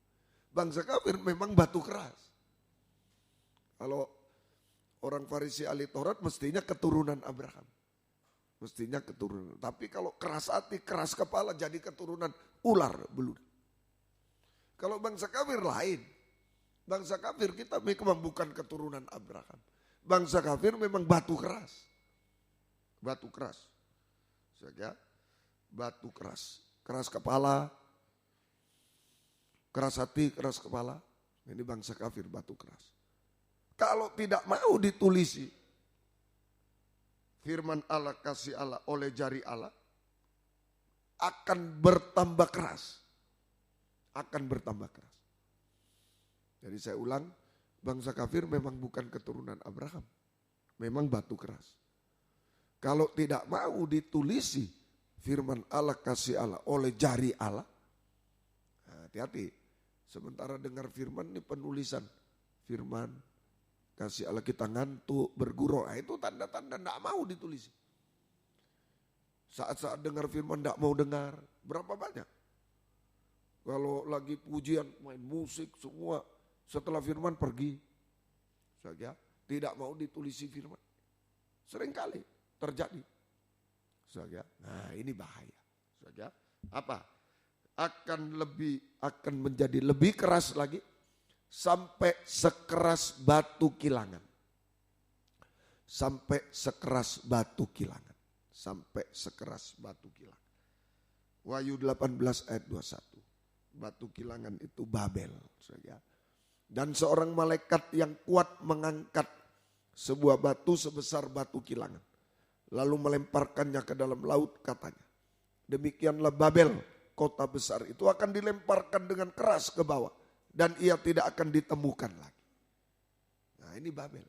Bangsa kafir memang batu keras. Kalau orang Farisi ahli Taurat mestinya keturunan Abraham. Mestinya keturunan. Tapi kalau keras hati, keras kepala jadi keturunan ular beludak. Kalau bangsa kafir lain. Bangsa kafir kita memang bukan keturunan Abraham. Bangsa kafir memang batu keras. Batu keras. Saja batu keras. Keras kepala. Keras hati, keras kepala. Ini bangsa kafir batu keras. Kalau tidak mau ditulisi firman Allah, kasih Allah oleh jari Allah, akan bertambah keras. Akan bertambah keras. Jadi saya ulang, bangsa kafir memang bukan keturunan Abraham. Memang batu keras. Kalau tidak mau ditulisi firman Allah, kasih Allah oleh jari Allah, hati-hati. Sementara dengar firman ini penulisan firman, kasih Allah kita ngantuk, bergurau. Nah, itu tanda-tanda tidak mau ditulis. Saat-saat dengar firman tidak mau dengar. Berapa banyak? Kalau lagi pujian, main musik semua. Setelah firman pergi. Saja tidak mau ditulisi firman. Seringkali terjadi. Saja. Nah ini bahaya. Saja. Apa? Akan menjadi lebih keras lagi. Sampai sekeras batu kilangan. Sampai sekeras batu kilangan. Sampai sekeras batu kilangan. Wahyu 18 ayat 21. Batu kilangan itu Babel. Dan seorang malaikat yang kuat mengangkat sebuah batu sebesar batu kilangan. Lalu melemparkannya ke dalam laut, katanya, demikianlah Babel, kota besar itu akan dilemparkan dengan keras ke bawah. Dan ia tidak akan ditemukan lagi. Nah ini Babel.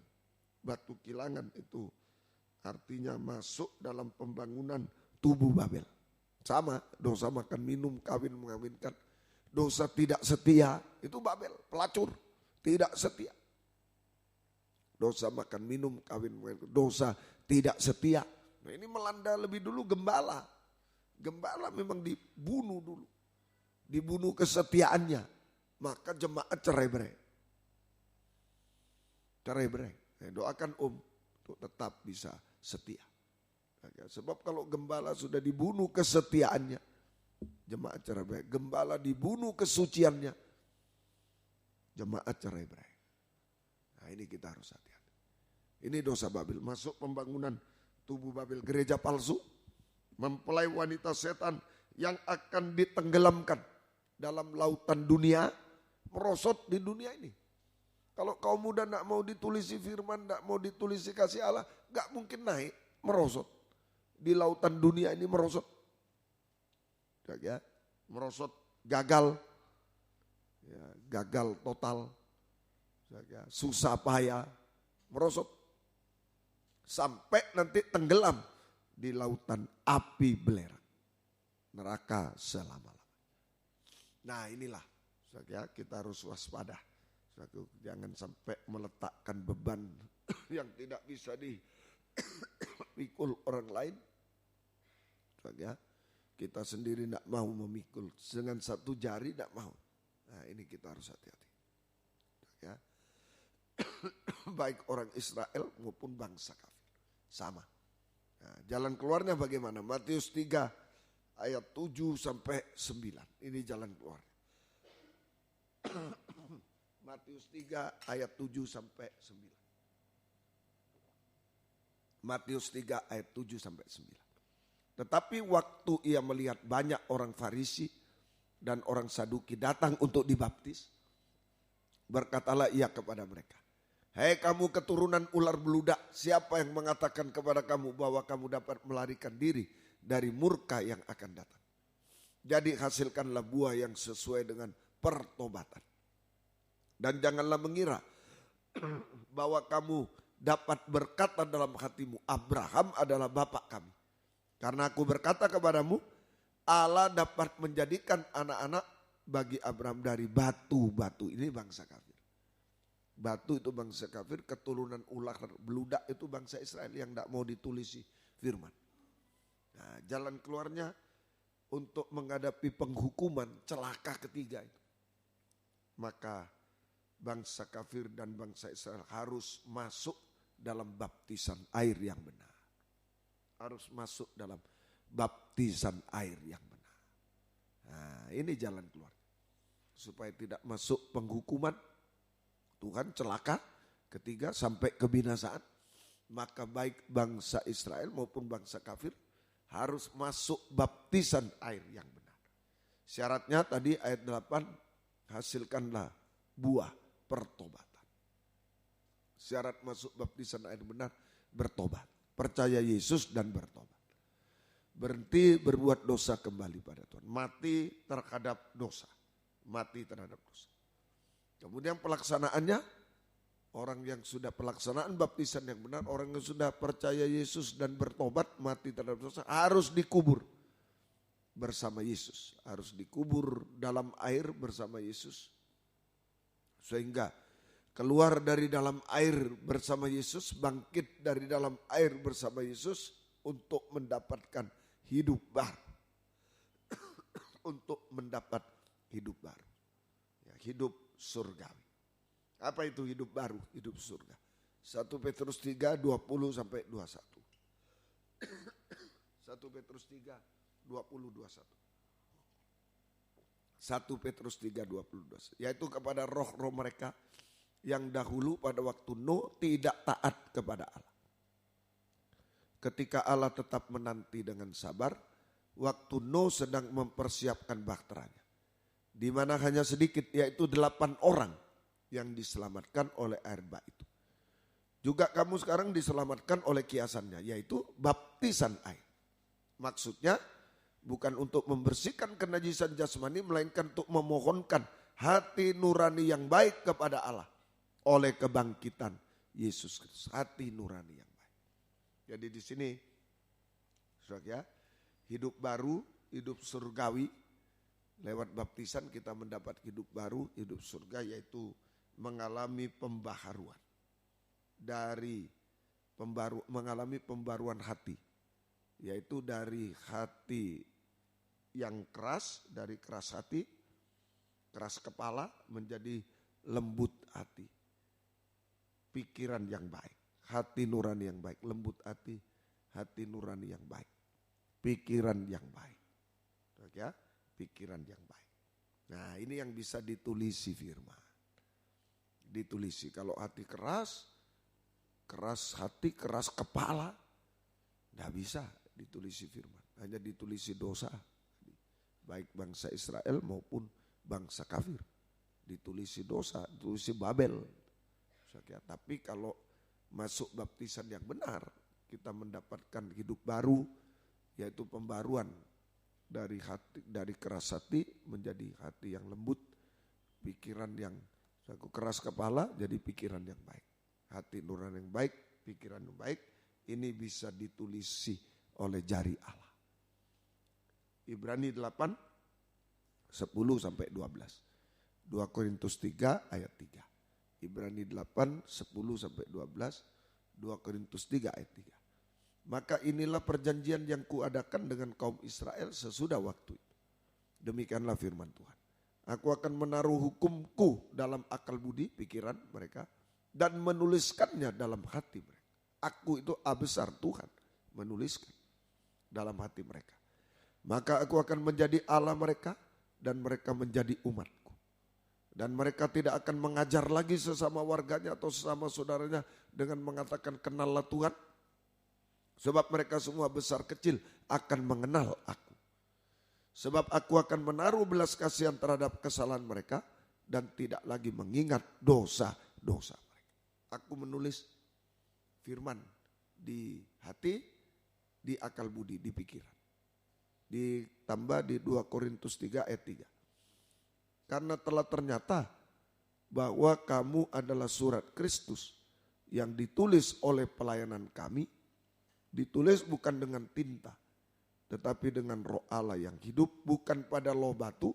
Batu kilangan itu artinya masuk dalam pembangunan tubuh Babel. Sama, dosa makan minum, kawin mengawinkan. Dosa tidak setia, itu Babel, pelacur, tidak setia. Dosa makan minum, kawin mengawinkan, dosa tidak setia. Nah ini melanda lebih dulu gembala. Gembala memang dibunuh dulu. Dibunuh kesetiaannya. Maka jemaat cerai-berai. Cerai-berai. Doakan untuk tetap bisa setia. Sebab kalau gembala sudah dibunuh kesetiaannya, jemaat cerai-berai. Gembala dibunuh kesuciannya, jemaat cerai-berai. Nah ini kita harus hati-hati. Ini dosa Babel. Masuk pembangunan tubuh Babel. Gereja palsu. Mempelai wanita setan yang akan ditenggelamkan dalam lautan dunia. Merosot di dunia ini. Kalau kaum muda tidak mau ditulisi firman, tidak mau ditulisi kasih Allah, gak mungkin naik, merosot. Di lautan dunia ini merosot. Ya, merosot, gagal. Ya, gagal total. Ya, susah payah, merosot. Sampai nanti tenggelam di lautan api belerang. Neraka selama-lamanya. Nah inilah, ya, kita harus waspada. Jangan sampai meletakkan beban yang tidak bisa dipikul orang lain. Ya, kita sendiri tidak mau memikul, dengan satu jari tidak mau. Nah ini kita harus hati-hati. Ya. Baik orang Israel maupun bangsa kafir. Sama. Nah, jalan keluarnya bagaimana? Matius 3 ayat 7 sampai 9. Ini jalan keluar. Matius 3 ayat 7 sampai 9. Matius 3 ayat 7 sampai 9. Tetapi waktu ia melihat banyak orang Farisi dan orang Saduki datang untuk dibaptis, berkatalah ia kepada mereka, "Hei kamu keturunan ular beludak, siapa yang mengatakan kepada kamu bahwa kamu dapat melarikan diri dari murka yang akan datang? Jadi hasilkanlah buah yang sesuai dengan pertobatan. Dan janganlah mengira bahwa kamu dapat berkata dalam hatimu, Abraham adalah bapak kami. Karena aku berkata kepadamu, Allah dapat menjadikan anak-anak bagi Abraham dari batu-batu." Ini bangsa kafir. Batu itu bangsa kafir, keturunan ular beludak itu bangsa Israel yang tidak mau ditulisi firman. Nah, jalan keluarnya untuk menghadapi penghukuman celaka ketiga itu. Maka bangsa kafir dan bangsa Israel harus masuk dalam baptisan air yang benar. Harus masuk dalam baptisan air yang benar. Nah, ini jalan keluar. Supaya tidak masuk penghukuman, Tuhan celaka ketiga sampai kebinasaan. Maka baik bangsa Israel maupun bangsa kafir harus masuk baptisan air yang benar. Syaratnya tadi ayat 8, hasilkanlah buah pertobatan. Syarat masuk baptisan air benar, bertobat. Percaya Yesus dan bertobat. Berhenti berbuat dosa kembali pada Tuhan. Mati terhadap dosa. Mati terhadap dosa. Kemudian pelaksanaannya, orang yang sudah pelaksanaan baptisan yang benar, orang yang sudah percaya Yesus dan bertobat, mati terhadap dosa, harus dikubur bersama Yesus. Harus dikubur dalam air bersama Yesus. Sehingga keluar dari dalam air bersama Yesus, bangkit dari dalam air bersama Yesus untuk mendapatkan hidup baru. Untuk mendapat hidup baru. Ya, hidup surgawi. Apa itu hidup baru? Hidup surga. 1 Petrus 3, 20 sampai 21. 1 Petrus 3, 20, 21. 1 Petrus 3, 20, 21. Yaitu kepada roh-roh mereka yang dahulu pada waktu Nuh tidak taat kepada Allah. Ketika Allah tetap menanti dengan sabar, waktu Nuh sedang mempersiapkan bahteranya. di mana hanya sedikit, yaitu 8 orang yang diselamatkan oleh air bah itu. Juga kamu sekarang diselamatkan oleh kiasannya, yaitu baptisan air. Maksudnya bukan untuk membersihkan kenajisan jasmani, melainkan untuk memohonkan hati nurani yang baik kepada Allah oleh kebangkitan Yesus Kristus. Hati nurani yang baik. Jadi di sini, saudara, hidup baru, hidup surgawi. Lewat baptisan kita mendapat hidup baru, hidup surga, yaitu mengalami pembaharuan. Mengalami pembaruan hati, yaitu dari hati yang keras, dari keras hati, keras kepala menjadi lembut hati. Pikiran yang baik, hati nurani yang baik, lembut hati nurani yang baik, pikiran yang baik. Ya, pikiran yang baik. Nah, ini yang bisa ditulisi firman. Ditulisi, kalau hati keras hati, keras kepala, tidak bisa ditulisi firman. Hanya ditulisi dosa, baik bangsa Israel maupun bangsa kafir. Ditulisi dosa, ditulisi Babel. Tapi kalau masuk baptisan yang benar, kita mendapatkan hidup baru, yaitu pembaruan dari hati, dari keras hati menjadi hati yang lembut, pikiran yang keras kepala jadi pikiran yang baik. Hati nurani yang baik, pikiran yang baik, ini bisa ditulisi oleh jari Allah. Ibrani 8, 10 sampai 12. 2 Korintus 3 ayat 3. Ibrani 8, 10 sampai 12. 2 Korintus 3 ayat 3. Maka inilah perjanjian yang kuadakan dengan kaum Israel sesudah waktu itu. Demikianlah firman Tuhan. Aku akan menaruh hukumku dalam akal budi, pikiran mereka, dan menuliskannya dalam hati mereka. Aku itu A besar Tuhan, menuliskan dalam hati mereka. Maka aku akan menjadi Allah mereka, dan mereka menjadi umatku. Dan mereka tidak akan mengajar lagi sesama warganya atau sesama saudaranya dengan mengatakan kenallah Tuhan. Sebab mereka semua besar kecil akan mengenal aku. Sebab aku akan menaruh belas kasihan terhadap kesalahan mereka dan tidak lagi mengingat dosa-dosa mereka. Aku menulis firman di hati, di akal budi, di pikiran. Ditambah di 2 Korintus 3 ayat 3. Karena telah ternyata bahwa kamu adalah surat Kristus yang ditulis oleh pelayanan kami, ditulis bukan dengan tinta, tetapi dengan Roh Allah yang hidup, bukan pada loh batu,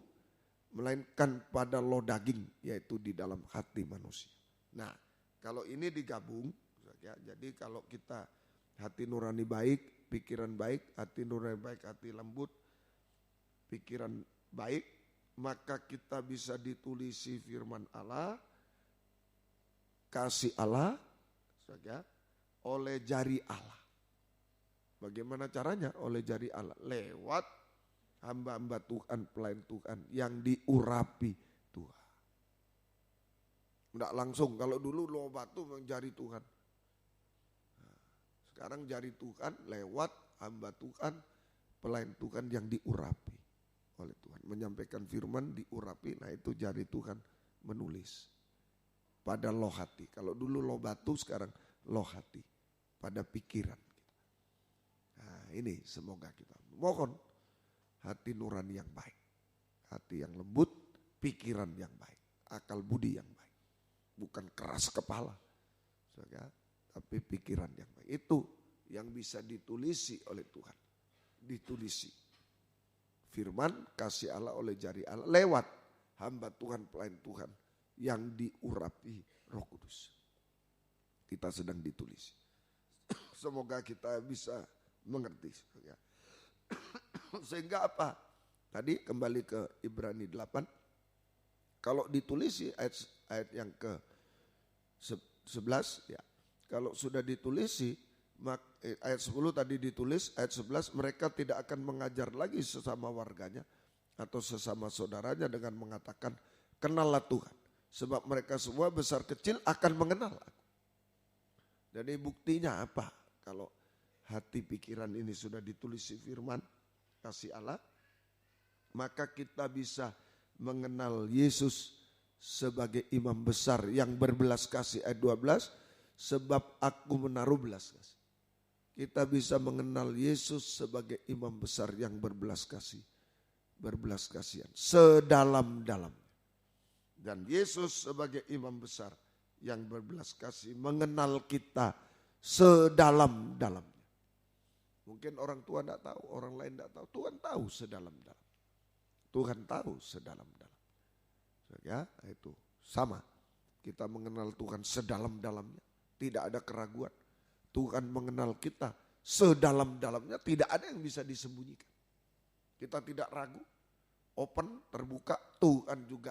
melainkan pada loh daging, yaitu di dalam hati manusia. Nah, kalau ini digabung, ya, jadi kalau kita hati nurani baik, pikiran baik, hati nurani baik, hati lembut, pikiran baik, maka kita bisa ditulisi firman Allah, kasih Allah, ya, oleh jari Allah. Bagaimana caranya? Oleh jari Allah. Lewat hamba-hamba Tuhan, pelayan Tuhan yang diurapi Tuhan. Tidak langsung, kalau dulu lo batu memang jari Tuhan. Nah, sekarang jari Tuhan lewat hamba Tuhan, pelayan Tuhan yang diurapi oleh Tuhan. Menyampaikan firman diurapi, nah itu jari Tuhan menulis. Pada loh hati, kalau dulu lo batu sekarang loh hati, pada pikiran. Nah ini semoga kita mohon hati nurani yang baik, hati yang lembut, pikiran yang baik, akal budi yang baik. Bukan keras kepala, tapi pikiran yang baik. Itu yang bisa ditulisi oleh Tuhan. Ditulisi firman kasih Allah oleh jari Allah lewat hamba Tuhan, pelayan Tuhan yang diurapi Roh Kudus. Kita sedang ditulisi. Semoga kita bisa mengerti. Sehingga apa? Tadi kembali ke Ibrani 8. Kalau ditulisi ayat yang ke 11 ya. Kalau sudah ditulisi ayat 10 tadi ditulis, ayat 11 mereka tidak akan mengajar lagi sesama warganya atau sesama saudaranya dengan mengatakan kenallah Tuhan. Sebab mereka semua besar kecil akan mengenal aku. Jadi buktinya apa? Kalau hati pikiran ini sudah ditulisi firman kasih Allah, maka kita bisa mengenal Yesus sebagai imam besar yang berbelas kasih, ayat 12, sebab aku menaruh belas kasih. Kita bisa mengenal Yesus sebagai imam besar yang berbelas kasih, berbelas kasihan, sedalam-dalam. Dan Yesus sebagai imam besar yang berbelas kasih mengenal kita sedalam-dalamnya. Mungkin orang tua tidak tahu, orang lain tidak tahu, Tuhan tahu sedalam-dalam. Tuhan tahu sedalam-dalam. Ya, itu sama. Kita mengenal Tuhan sedalam-dalamnya, tidak ada keraguan. Tuhan mengenal kita sedalam-dalamnya, tidak ada yang bisa disembunyikan. Kita tidak ragu, open, terbuka. Tuhan juga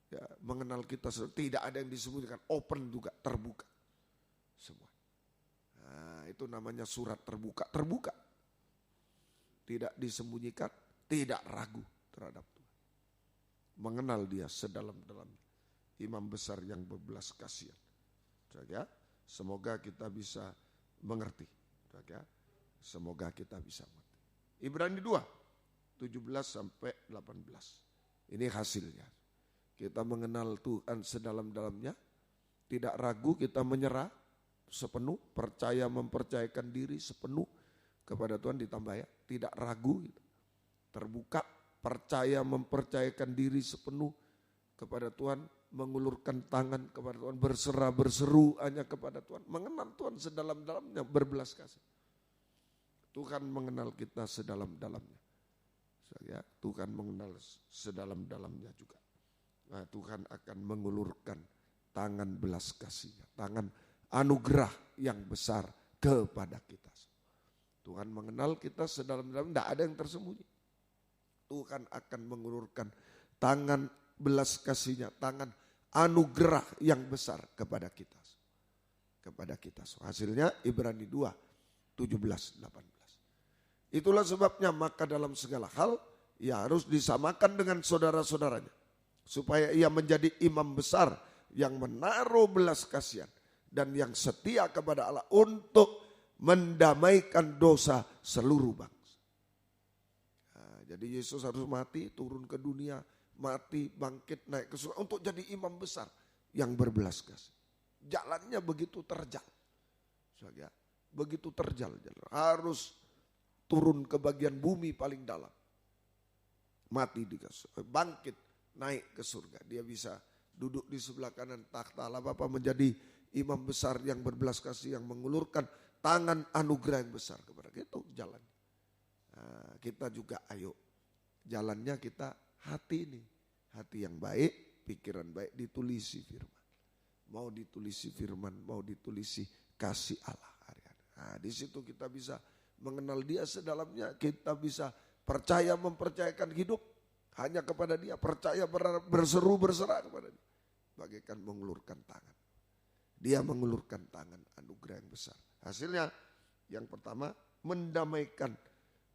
ya, mengenal kita, tidak ada yang disembunyikan, open juga, terbuka. Semua. Nah, itu namanya surat terbuka, terbuka. Tidak disembunyikan, tidak ragu terhadap Tuhan. Mengenal dia sedalam-dalamnya. Imam besar yang berbelas kasihan. Ya, semoga kita bisa mengerti. Ya, semoga kita bisa mengerti. Ibrani 2, 17 sampai 18. Ini hasilnya. Kita mengenal Tuhan sedalam-dalamnya. Tidak ragu, kita menyerah sepenuh. Percaya mempercayakan diri sepenuh kepada Tuhan, ditambah ya. Tidak ragu, terbuka. Percaya mempercayakan diri sepenuh kepada Tuhan, mengulurkan tangan kepada Tuhan, berserah berseru hanya kepada Tuhan, mengenal Tuhan sedalam-dalamnya, berbelas kasih. Tuhan mengenal kita sedalam-dalamnya. Ya, Tuhan mengenal sedalam-dalamnya juga. Nah, Tuhan akan mengulurkan tangan belas kasihnya, tangan anugerah yang besar kepada kita. Tuhan mengenal kita sedalam-dalamnya, tidak ada yang tersembunyi. Tuhan akan mengulurkan tangan belas kasihnya, tangan anugerah yang besar kepada kita. Kepada kita. Hasilnya Ibrani 2, 17, 18. Itulah sebabnya maka dalam segala hal ia harus disamakan dengan saudara-saudaranya. Supaya ia menjadi imam besar yang menaruh belas kasihan dan yang setia kepada Allah untuk mendamaikan dosa seluruh bangsa. Jadi Yesus harus mati, turun ke dunia, mati, bangkit, naik ke surga untuk jadi imam besar yang berbelas kasih. Jalannya begitu terjal. Begitu terjal. Harus turun ke bagian bumi paling dalam. Mati di surga, bangkit, naik ke surga. Dia bisa duduk di sebelah kanan takhta Allah Bapa, menjadi imam besar yang berbelas kasih, yang mengulurkan tangan anugerah yang besar kepada kita. Itu jalan. Nah, kita juga ayo, jalannya kita hati ini, hati yang baik, pikiran baik, ditulisi firman. Mau ditulisi firman, mau ditulisi kasih Allah. Nah, di situ kita bisa mengenal dia sedalamnya, kita bisa percaya mempercayakan hidup hanya kepada dia, percaya berseru berserah kepada dia. Bagaikan mengulurkan tangan. Dia mengulurkan tangan anugerah yang besar. Hasilnya yang pertama, mendamaikan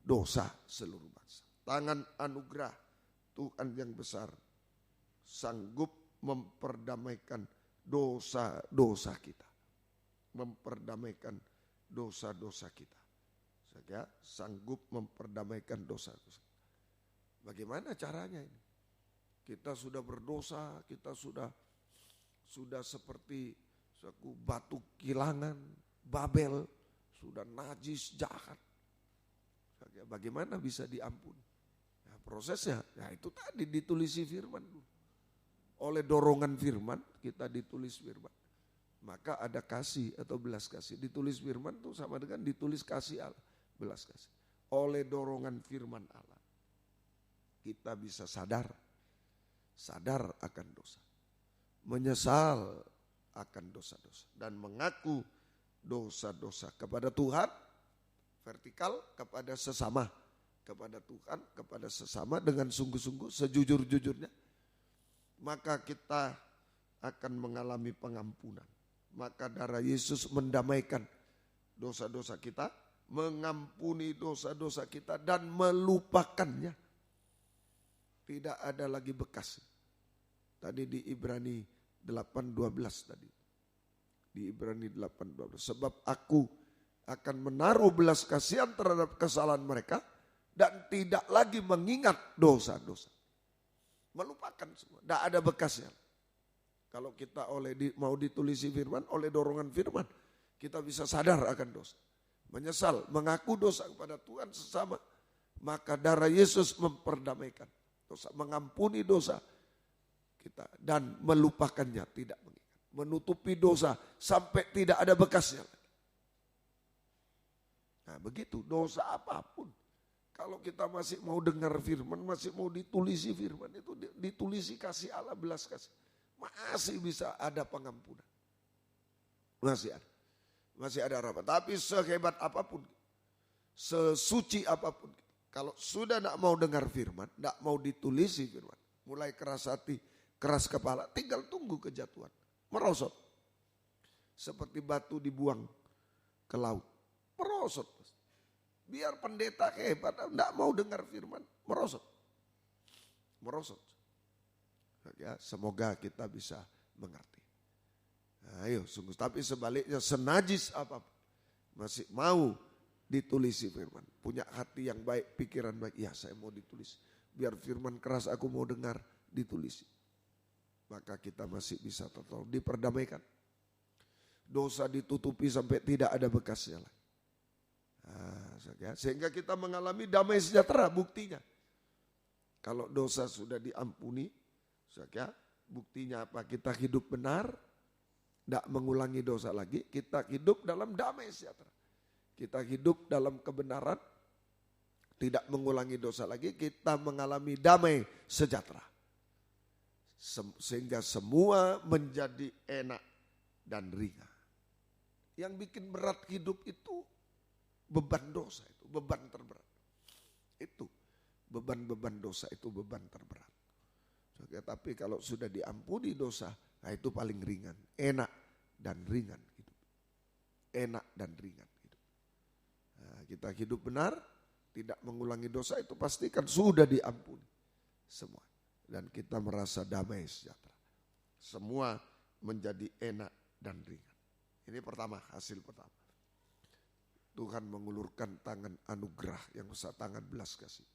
dosa seluruh bangsa. Tangan anugerah Tuhan yang besar sanggup memperdamaikan dosa-dosa kita. Memperdamaikan dosa-dosa kita. Saya sanggup memperdamaikan dosa-dosa. Bagaimana caranya ini? Kita sudah berdosa, kita sudah seperti batu kilangan, Babel, sudah najis, jahat. Bagaimana bisa diampuni? Nah, prosesnya, ya itu tadi ditulisi firman dulu. Oleh dorongan firman, kita ditulis firman. Maka ada kasih atau belas kasih. Ditulis firman itu sama dengan ditulis kasih Allah, belas kasih. Oleh dorongan firman Allah, kita bisa sadar akan dosa. Menyesal akan dosa-dosa. Dan mengaku dosa-dosa kepada Tuhan, vertikal, kepada sesama. Kepada Tuhan, kepada sesama dengan sungguh-sungguh, sejujur-jujurnya. Maka kita akan mengalami pengampunan. Maka darah Yesus mendamaikan dosa-dosa kita, mengampuni dosa-dosa kita dan melupakannya. Tidak ada lagi bekas. Tadi di Ibrani 8:12 tadi. Di Ibrani 8:12. Sebab aku akan menaruh belas kasihan terhadap kesalahan mereka dan tidak lagi mengingat dosa-dosa. Melupakan semua, tidak ada bekasnya. Kalau kita mau ditulisi firman, oleh dorongan firman, kita bisa sadar akan dosa. Menyesal, mengaku dosa kepada Tuhan sesama, maka darah Yesus memperdamaikan dosa, mengampuni dosa kita dan melupakannya, tidak mengingat. Menutupi dosa sampai tidak ada bekasnya. Nah begitu, dosa apapun. Kalau kita masih mau dengar firman, masih mau ditulisi firman, itu ditulisi kasih Allah, belas kasih. Masih bisa ada pengampunan. Masih ada harapan. Tapi sehebat apapun, sesuci apapun, kalau sudah tidak mau dengar firman, tidak mau ditulisi firman, mulai keras hati, keras kepala, tinggal tunggu kejatuhan. Merosot. Seperti batu dibuang ke laut. Merosot. Biar pendeta hebat, tidak mau dengar firman, merosot. Ya, semoga kita bisa mengerti. Ayo, sungguh. Tapi sebaliknya senajis apapun, masih mau ditulisi firman. Punya hati yang baik, pikiran baik, ya saya mau ditulis. Biar firman keras aku mau dengar, ditulisi. Maka kita masih bisa tertolong, diperdamaikan. Dosa ditutupi sampai tidak ada bekasnya lagi. Sehingga kita mengalami damai sejahtera, buktinya. Kalau dosa sudah diampuni, buktinya apa? Kita hidup benar, tidak mengulangi dosa lagi, kita hidup dalam damai sejahtera. Kita hidup dalam kebenaran, tidak mengulangi dosa lagi, kita mengalami damai sejahtera. Sehingga semua menjadi enak dan ringan. Yang bikin berat hidup itu beban dosa, itu beban terberat. Itu beban-beban dosa, itu beban terberat. Tapi kalau sudah diampuni dosa, nah itu paling ringan, enak dan ringan hidup. Enak dan ringan hidup. Nah, kita hidup benar, tidak mengulangi dosa, itu pastikan sudah diampuni semua. Dan kita merasa damai sejahtera. Semua menjadi enak dan ringan. Ini pertama, hasil pertama. Tuhan mengulurkan tangan anugerah yang besar, tangan belas kasih.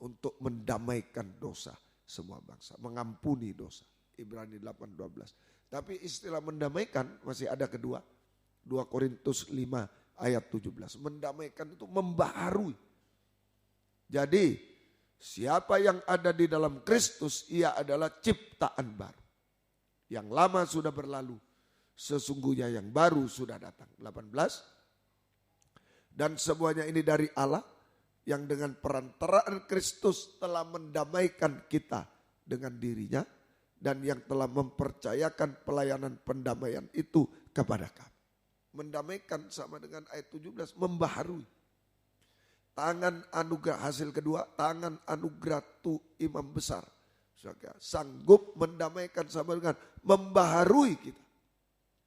Untuk mendamaikan dosa semua bangsa. Mengampuni dosa. Ibrani 8:12. Tapi istilah mendamaikan masih ada kedua. 2 Korintus 5 ayat 17. Mendamaikan itu membaharui. Jadi siapa yang ada di dalam Kristus, ia adalah ciptaan baru. Yang lama sudah berlalu, sesungguhnya yang baru sudah datang. 18. Dan semuanya ini dari Allah yang dengan perantaraan Kristus telah mendamaikan kita dengan dirinya dan yang telah mempercayakan pelayanan pendamaian itu kepada kami. Mendamaikan sama dengan ayat 17, membaharui. Tangan anugerah, hasil kedua, tangan anugerah tu imam besar. Sanggup mendamaikan sama dengan membaharui kita.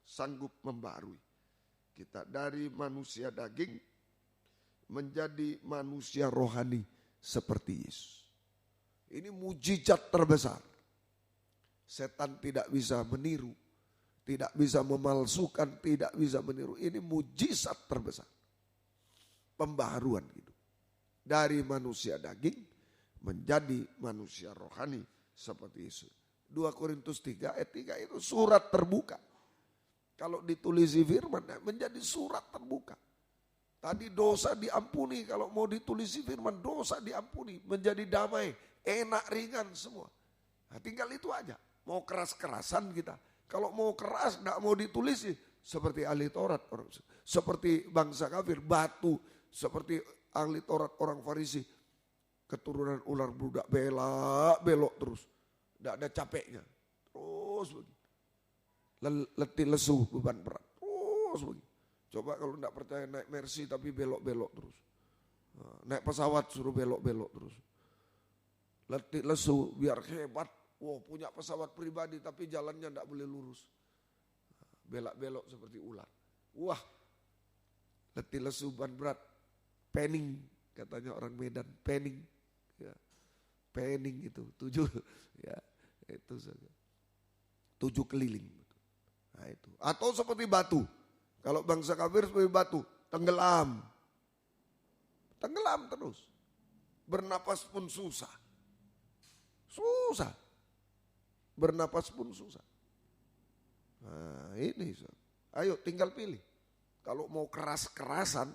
Sanggup membaharui kita dari manusia daging menjadi manusia rohani seperti Yesus. Ini mujizat terbesar. Setan tidak bisa meniru, tidak bisa memalsukan, tidak bisa meniru. Ini mujizat terbesar. Pembaharuan hidup. Dari manusia daging menjadi manusia rohani seperti Yesus. 2 Korintus 3 ayat 3 itu surat terbuka. Kalau ditulisi firman menjadi surat terbuka. Tadi dosa diampuni, kalau mau ditulisi firman dosa diampuni, menjadi damai, enak, ringan semua. Nah, tinggal itu aja, mau keras-kerasan kita. Kalau mau keras, tidak mau ditulisi, seperti ahli Taurat, seperti bangsa kafir, batu, seperti ahli Taurat orang Farisi, keturunan ular budak, belok terus, tidak ada capeknya, terus begitu. Letih lesu, beban berat, terus begitu. Coba kalau tidak percaya naik Mercy tapi belok-belok terus. Naik pesawat suruh belok-belok terus. Letih lesu biar hebat. Wow, punya pesawat pribadi tapi jalannya tidak boleh lurus. Belok-belok seperti ular. Wah, letih lesu ban berat. Pening katanya orang Medan. Pening. Ya. Pening itu 7. Ya, itu saja. 7 keliling. Nah, itu. Atau seperti batu. Kalau bangsa kafir seperti batu, tenggelam. Tenggelam terus. Bernapas pun susah. Susah. bernapas pun susah. Nah ini, ayo tinggal pilih. Kalau mau keras-kerasan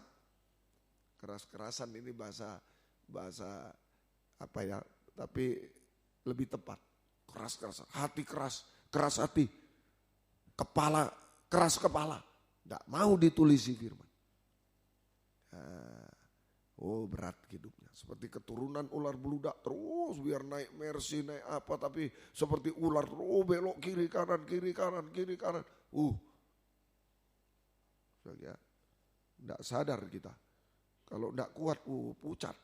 ini bahasa apa ya, tapi lebih tepat. Keras-kerasan, hati keras hati, keras kepala. Nggak mau ditulisi firman. Berat hidupnya. Seperti keturunan ular beludak terus biar naik Mercy, naik apa. Tapi seperti ular terus belok kiri kanan. Ya, nggak sadar kita. Kalau nggak kuat, pucat.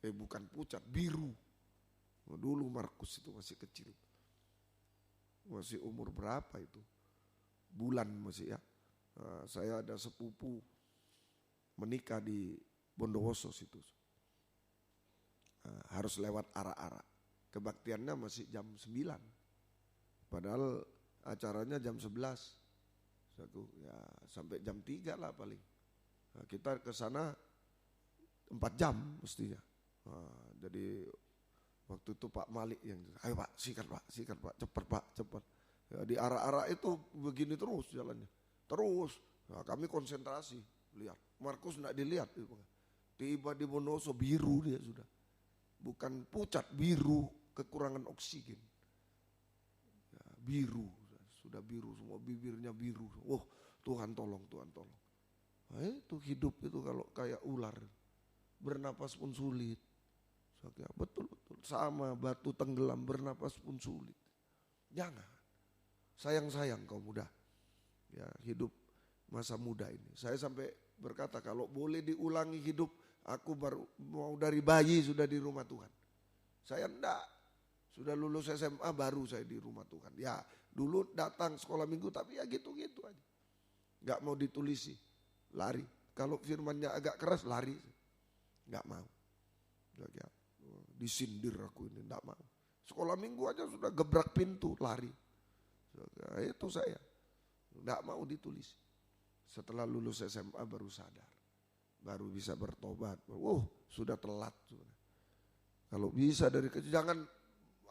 Bukan pucat, biru. Dulu Markus itu masih kecil. Masih umur berapa itu? Bulan masih ya. Saya ada sepupu menikah di Bondowoso situ. Harus lewat arak-arak. Kebaktiannya masih jam 9. Padahal acaranya jam 11. Ya, sampai jam 3 lah paling. Kita ke sana 4 jam mestinya. Jadi waktu itu Pak Malik yang, ayo Pak, sikat Pak, cepat. Ya, di arak-arak itu begini terus jalannya. Terus, kami konsentrasi, lihat. Markus enggak dilihat. Tiba di Bondowoso biru dia sudah. Bukan pucat, biru, kekurangan oksigen. Ya, biru, sudah biru semua, bibirnya biru. Oh, Tuhan tolong. Nah, itu hidup itu kalau kayak ular. Bernapas pun sulit. Betul. Sama batu tenggelam, bernapas pun sulit. Jangan. Sayang kau muda. Ya, hidup masa muda ini. Saya sampai berkata kalau boleh diulangi hidup, aku baru mau dari bayi sudah di rumah Tuhan. Saya enggak. Sudah lulus SMA baru saya di rumah Tuhan. Ya, dulu datang sekolah minggu tapi ya gitu-gitu aja. Enggak mau ditulisi, lari. Kalau firmannya agak keras lari. Enggak mau. Ya, disindir aku ini, enggak mau. Sekolah minggu aja sudah gebrak pintu, lari. Ya, itu saya. Enggak mau ditulis. Setelah lulus SMA baru sadar. Baru bisa bertobat. Sudah telat. Kalau bisa dari kecil, jangan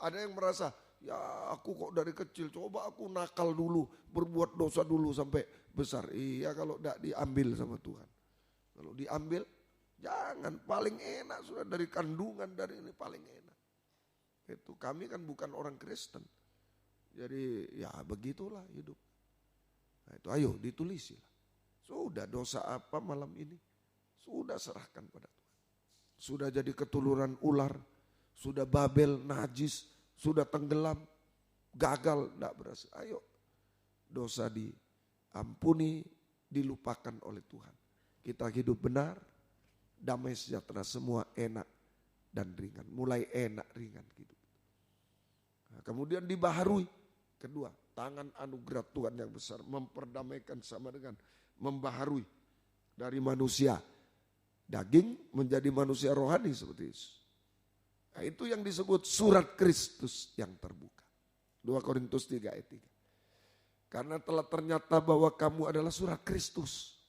ada yang merasa, ya aku kok dari kecil, coba aku nakal dulu, berbuat dosa dulu sampai besar. Iya kalau enggak diambil sama Tuhan. Kalau diambil, jangan, paling enak sudah dari kandungan, dari ini paling enak. Itu kami kan bukan orang Kristen. Jadi ya begitulah hidup. Nah itu ayo ditulisilah. Sudah dosa apa malam ini? Sudah serahkan pada Tuhan. Sudah jadi ketuluran ular. Sudah Babel najis. Sudah tenggelam. Gagal tidak berhasil. Ayo dosa diampuni. Dilupakan oleh Tuhan. Kita hidup benar. Damai sejahtera semua enak dan ringan. Mulai enak ringan hidup. Nah, kemudian dibaharui. Kedua, tangan anugerah Tuhan yang besar memperdamaikan sama dengan membaharui dari manusia daging menjadi manusia rohani seperti itu. Nah, itu yang disebut surat Kristus yang terbuka. 2 Korintus 3 ayat 3. Karena telah ternyata bahwa kamu adalah surat Kristus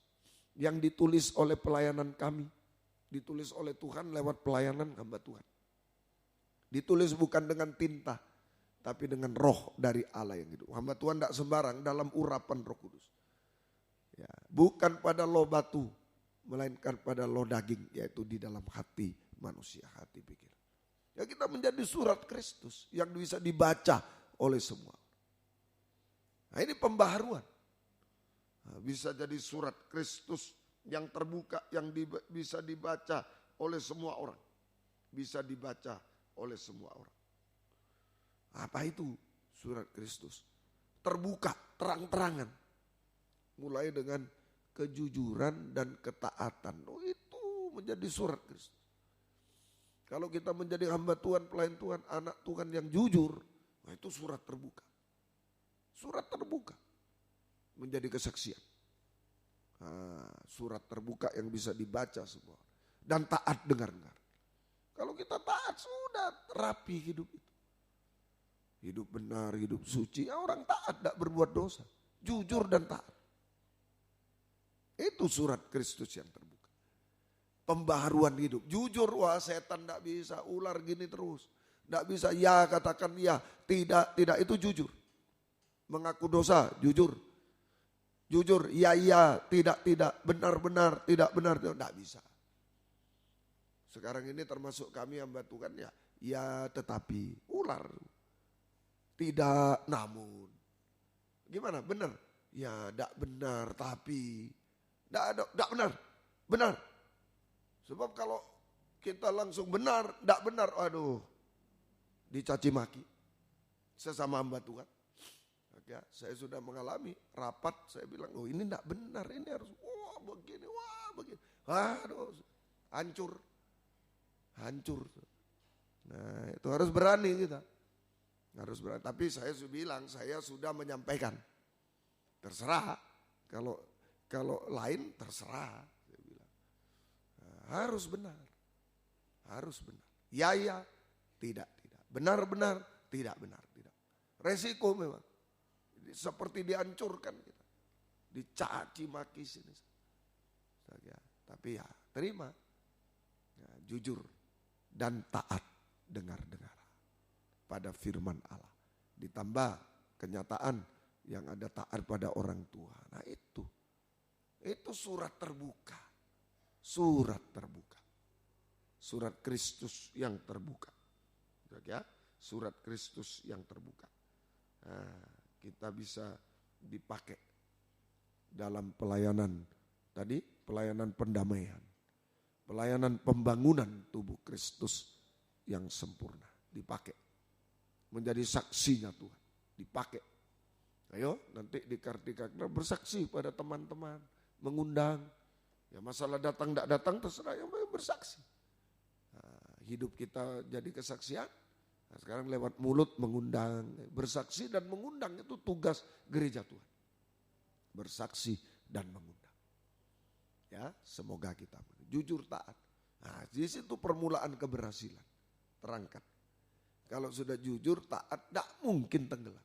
yang ditulis oleh pelayanan kami. Ditulis oleh Tuhan lewat pelayanan hamba Tuhan. Ditulis bukan dengan tinta, tapi dengan roh dari Allah yang hidup. Hamba Tuhan tidak sembarang dalam urapan Roh Kudus. Ya, bukan pada loh batu, melainkan pada loh daging, yaitu di dalam hati manusia, hati pikiran. Ya kita menjadi surat Kristus yang bisa dibaca oleh semua. Nah ini pembaharuan. Nah, bisa jadi surat Kristus yang terbuka, yang bisa dibaca oleh semua orang. Bisa dibaca oleh semua orang. Apa itu surat Kristus? Terbuka, terang-terangan. Mulai dengan kejujuran dan ketaatan. Itu menjadi surat Kristus. Kalau kita menjadi hamba Tuhan, pelayan Tuhan, anak Tuhan yang jujur, nah itu surat terbuka. Surat terbuka. Menjadi kesaksian. Nah, surat terbuka yang bisa dibaca semua. Dan taat dengar-dengar. Kalau kita taat sudah rapi hidup itu. Hidup benar, hidup suci. Ya, orang taat, tidak berbuat dosa. Jujur dan taat. Itu surat Kristus yang terbuka. Pembaharuan hidup. Jujur, wah setan tidak bisa, ular gini terus. Tidak bisa ya katakan ya, tidak itu jujur. Mengaku dosa, jujur. Jujur, ya, tidak, benar, tidak benar, tidak bisa. Sekarang ini termasuk kami hamba Tuhan ya tetapi, ular. Tidak, namun. Gimana, benar? Ya, tidak benar, tapi. Tidak benar. Sebab kalau kita langsung benar, tidak benar, aduh. Dicaci maki. Sesama hamba Tuhan. Ya, saya sudah mengalami rapat, saya bilang, oh ini tidak benar, ini harus, begini. Aduh, hancur. Nah itu harus berani kita. Harus berani, tapi saya sudah bilang, saya sudah menyampaikan. Terserah, kalau lain terserah. Saya bilang. Nah, harus benar. Ya, tidak. Benar, tidak benar. Resiko memang. Seperti dihancurkan kita. Dicaci maki sini. Tapi ya terima. Ya, jujur dan taat dengar pada firman Allah. Ditambah kenyataan yang ada taat pada orang tua. Nah itu surat terbuka. Surat Kristus yang terbuka. Ya, surat Kristus yang terbuka. Nah, kita bisa dipakai dalam pelayanan tadi, pelayanan pendamaian, pelayanan pembangunan tubuh Kristus yang sempurna, dipakai menjadi saksinya Tuhan, dipakai. Ayo nanti di Kartika bersaksi pada teman-teman, mengundang, ya masalah datang tidak datang terserah, yang bersaksi. Nah, hidup kita jadi kesaksian. Nah, sekarang lewat mulut mengundang, bersaksi dan mengundang itu tugas gereja Tuhan. Bersaksi dan mengundang. Ya, semoga kita jujur taat. Nah, di situ permulaan keberhasilan. Terangkat. Kalau sudah jujur taat, tidak mungkin tenggelam.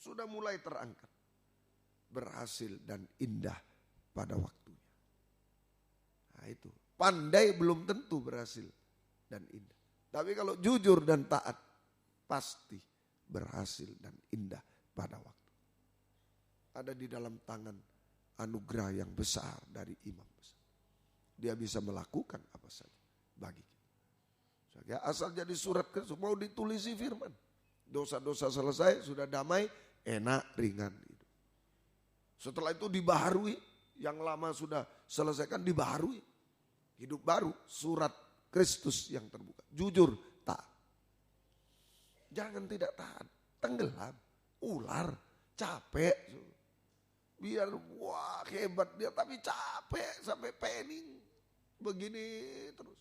Sudah mulai terangkat. Berhasil dan indah pada waktunya. Nah itu, pandai belum tentu berhasil dan indah. Tapi kalau jujur dan taat, pasti berhasil dan indah pada waktu. Ada di dalam tangan anugerah yang besar dari imam besar. Dia bisa melakukan apa saja bagi kita. Asal jadi surat Kristus, mau ditulisi firman. Dosa-dosa selesai, sudah damai, enak, ringan. Setelah itu dibaharui, yang lama sudah selesaikan dibaharui. Hidup baru, surat Kristus yang terbuka. Jujur, taat. Jangan tidak taat. Tenggelam, ular, capek. Biar wah hebat dia tapi capek sampai pening. Begini terus.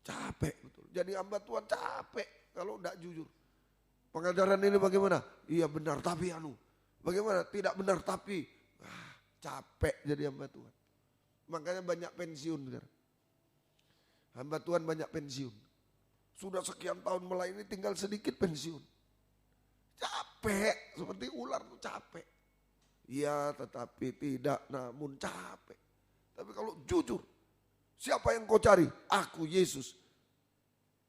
Capek betul. Jadi hamba Tuhan capek kalau tidak jujur. Pengajaran ini bagaimana? Iya benar tapi bagaimana? Tidak benar tapi capek jadi hamba Tuhan. Makanya banyak pensiun sekarang. Hamba Tuhan banyak pensiun. Sudah sekian tahun melayani tinggal sedikit pensiun. Capek, seperti ular tuh capek. Iya tetapi tidak, namun capek. Tapi kalau jujur, siapa yang kau cari? Aku Yesus.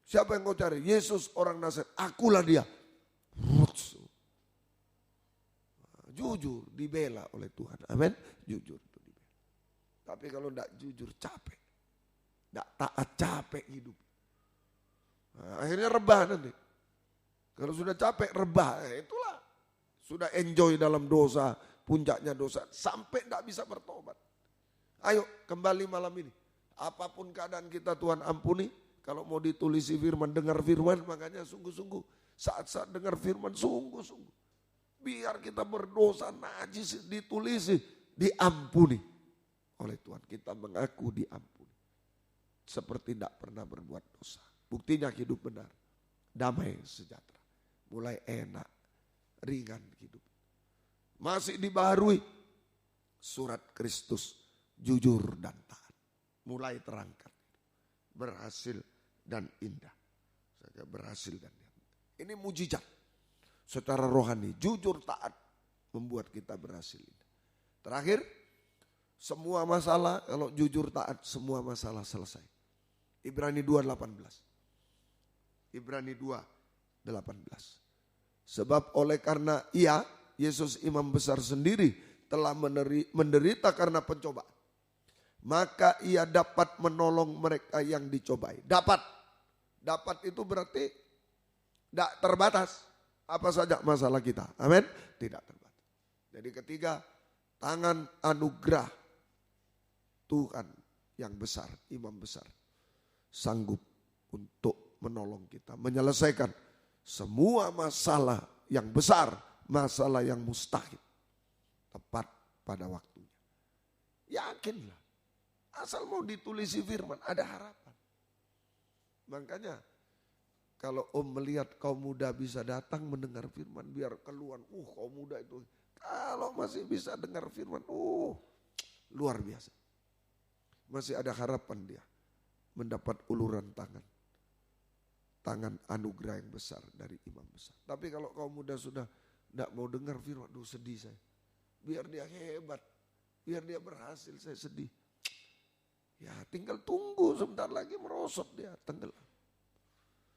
Siapa yang kau cari? Yesus orang Nazaret, akulah dia. Jujur dibela oleh Tuhan. Amin. Jujur itu dibela. Tapi kalau tidak jujur capek. Tidak taat capek hidup. Nah, akhirnya rebah nanti. Kalau sudah capek rebah. Itulah. Sudah enjoy dalam dosa. Puncaknya dosa. Sampai tidak bisa bertobat. Ayo kembali malam ini. Apapun keadaan kita Tuhan ampuni. Kalau mau ditulisi firman, dengar firman. Makanya sungguh-sungguh. Saat-saat dengar firman sungguh-sungguh. Biar kita berdosa najis ditulisi. Diampuni oleh Tuhan. Kita mengaku diampuni. Seperti tidak pernah berbuat dosa. Buktinya hidup benar. Damai sejahtera. Mulai enak. Ringan hidup. Masih dibaharui. Surat Kristus. Jujur dan taat. Mulai terangkat. Berhasil dan indah. Berhasil dan indah. Ini mujizat. Secara rohani. Jujur taat. Membuat kita berhasil. Terakhir. Semua masalah. Kalau jujur taat. Semua masalah selesai. Ibrani 2:18. Ibrani 2:18. Sebab oleh karena ia, Yesus imam besar sendiri, telah menderita karena pencobaan, maka ia dapat menolong mereka yang dicobai. Dapat itu berarti tidak terbatas. Apa saja masalah kita. Amin. Tidak terbatas. Jadi ketiga, tangan anugerah Tuhan yang besar, imam besar, sanggup untuk menolong kita, menyelesaikan semua masalah yang besar, masalah yang mustahil, tepat pada waktunya. Yakinlah, asal mau ditulisi firman, ada harapan. Makanya kalau Om melihat kaum muda bisa datang mendengar firman, biar keluar, kaum muda itu kalau masih bisa dengar firman, luar biasa. Masih ada harapan dia mendapat uluran tangan anugerah yang besar dari imam besar. Tapi kalau kaum muda sudah tidak mau dengar firman, sedih saya. Biar dia hebat, biar dia berhasil, saya sedih. Ya tinggal tunggu sebentar lagi merosot dia, tenggelam.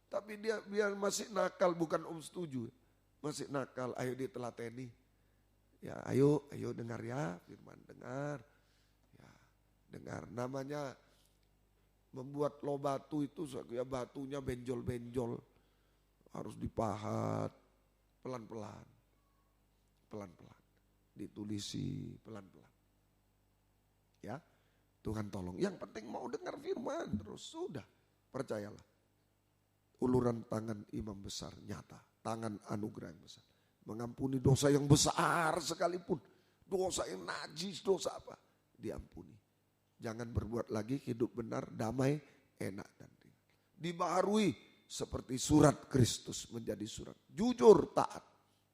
Tapi dia biar masih nakal, bukan Om setuju. Masih nakal, ayo ditelateni. Ya ayo dengar ya firman, dengar. Ya dengar, namanya membuat lo batu itu, ya batunya benjol-benjol, harus dipahat pelan-pelan, ditulisi pelan-pelan. Ya, Tuhan tolong. Yang penting mau dengar firman terus, sudah percayalah. Uluran tangan imam besar nyata, tangan anugerah yang besar, mengampuni dosa yang besar sekalipun, dosa yang najis, dosa apa, diampuni. Jangan berbuat lagi, hidup benar, damai, enak dan ringan. Dibaharui seperti surat Kristus menjadi surat jujur, taat,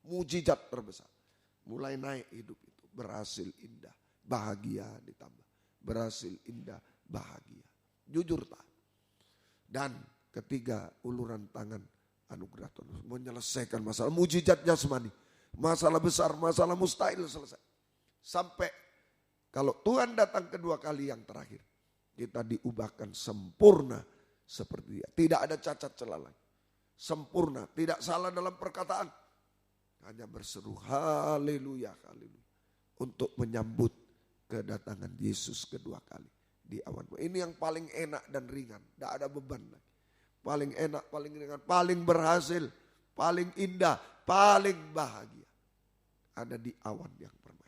mujizat terbesar. Mulai naik hidup itu, berhasil, indah, bahagia ditambah. Berhasil, indah, bahagia. Jujur, taat. Dan ketiga, uluran tangan anugerah Tuhan. Menyelesaikan masalah, mujizat jasmani. Masalah besar, masalah mustahil selesai. Sampai kalau Tuhan datang kedua kali yang terakhir, kita diubahkan sempurna seperti dia. Tidak ada cacat celah lagi. Sempurna, tidak salah dalam perkataan. Hanya berseru haleluya, haleluya. Untuk menyambut kedatangan Yesus kedua kali di awan. Ini yang paling enak dan ringan. Tidak ada beban lagi. Paling enak, paling ringan, paling berhasil, paling indah, paling bahagia. Ada di awan yang permai.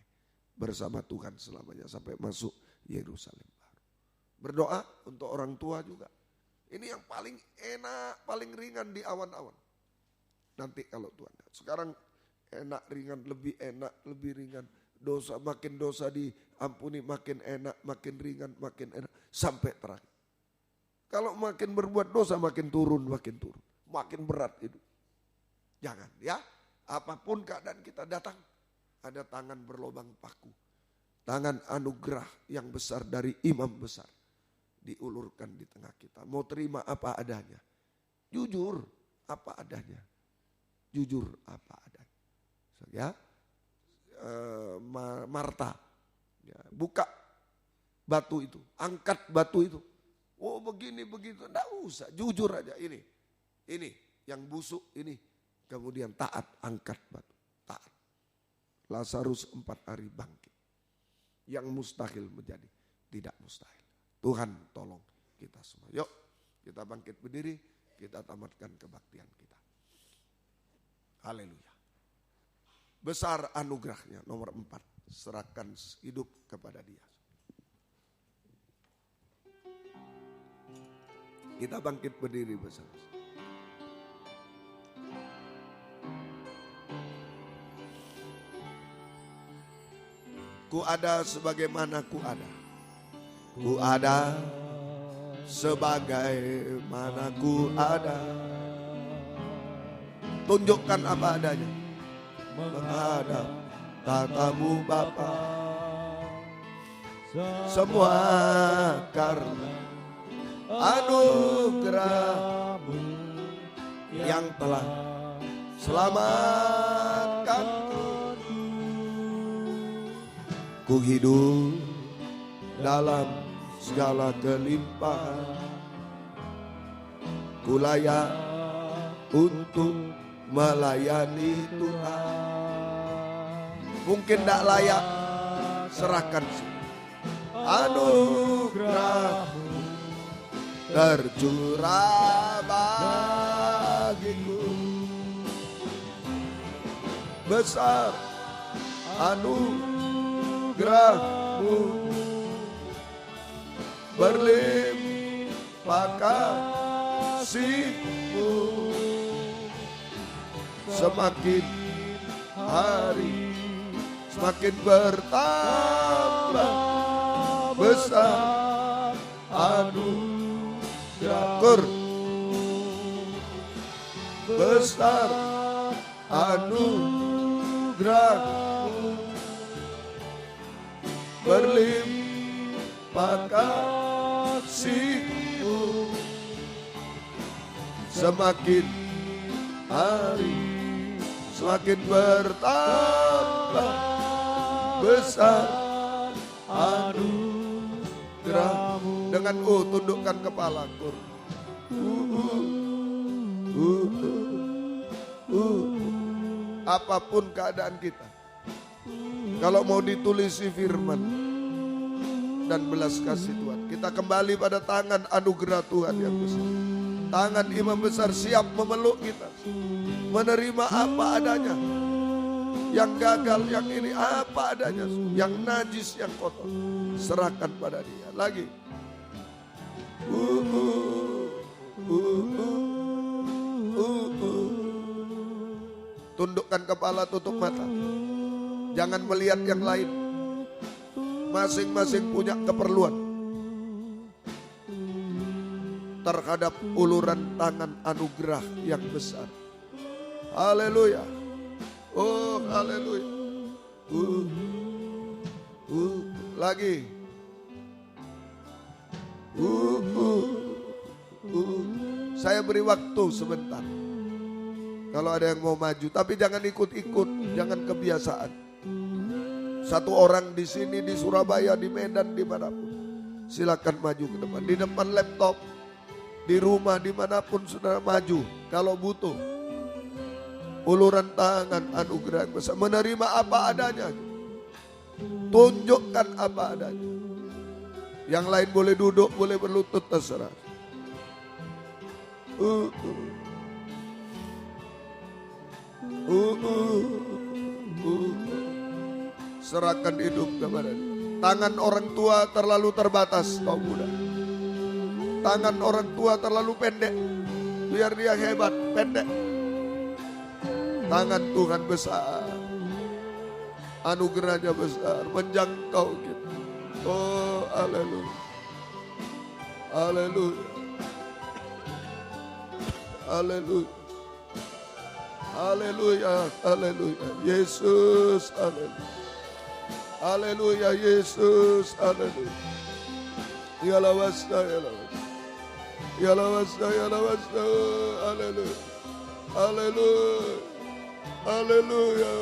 Bersama Tuhan selamanya sampai masuk Yerusalem baru. Berdoa untuk orang tua juga. Ini yang paling enak, paling ringan di awan-awan. Nanti kalau Tuhan. Sekarang enak, ringan, lebih ringan. Makin dosa diampuni, makin enak, makin ringan, makin enak. Sampai terakhir. Kalau makin berbuat dosa makin turun. Makin berat hidup. Jangan ya. Apapun keadaan kita datang. Ada tangan berlobang paku. Tangan anugerah yang besar dari imam besar. Diulurkan di tengah kita. Mau terima apa adanya. Jujur apa adanya. Jujur apa adanya. Ya, Marta. Ya, buka batu itu. Angkat batu itu. Oh begini begitu. Nggak usah. Jujur aja ini. Ini yang busuk ini. Kemudian taat, angkat batu. Taat. Lazarus 4 hari bangkit. Yang mustahil menjadi tidak mustahil. Tuhan tolong kita semua. Yuk kita bangkit berdiri. Kita tamatkan kebaktian kita. Haleluya. Besar anugerahnya nomor 4. Serahkan hidup kepada dia. Kita bangkit berdiri bersama. Ku ada sebagaimana ku ada. Ku ada sebagaimana ku ada. Tunjukkan apa adanya. Menghadap tatamu Bapa. Semua karena anugerah-Mu yang telah selamatkan. Ku hidup dalam segala kelimpahan. Ku layak untuk melayani Tuhan. Mungkin tidak layak, serahkan. Anugerah-Mu tercurah bagiku. Besar anugerah-Mu, berlimpah kasih-Mu. Semakin hari semakin bertambah besar anugerah-Mu, besar anugerah-Mu, berlimpah kasih-Mu. Semakin hari semakin bertambah besar anugerah-Mu. Dengan tundukkan kepala. Apapun keadaan kita, kalau mau ditulisi firman dan belas kasih Tuhan, kita kembali pada tangan anugerah Tuhan yang besar. Tangan imam besar siap memeluk kita, menerima apa adanya. Yang gagal, yang ini apa adanya, yang najis, yang kotor, serahkan pada Dia. Lagi. Tundukkan kepala, tutup mata. Jangan melihat yang lain. Masing-masing punya keperluan terhadap uluran tangan anugerah yang besar. Haleluya. Oh, haleluya. Lagi. Saya beri waktu sebentar. Kalau ada yang mau maju, tapi jangan ikut-ikut, jangan kebiasaan. Satu orang di sini, di Surabaya, di Medan, dimanapun, silakan maju ke depan. Di depan laptop, di rumah, dimanapun saudara maju. Kalau butuh uluran tangan anugerah yang besar, menerima apa adanya, tunjukkan apa adanya. Yang lain boleh duduk, boleh berlutut, terserah. Serahkan hidup kepada Dia. Tangan orang tua terlalu terbatas, kau muda. Tangan orang tua terlalu pendek, biar dia hebat, pendek. Tangan Tuhan besar, anugerahnya besar, menjangkau kita. Oh, haleluya, haleluya, haleluya, haleluya, haleluya, Yesus, haleluya, haleluya, Yesus, haleluya, ya lawasta, ya lawasta, ya lawasta, ya lawasta, haleluya, haleluya, haleluya,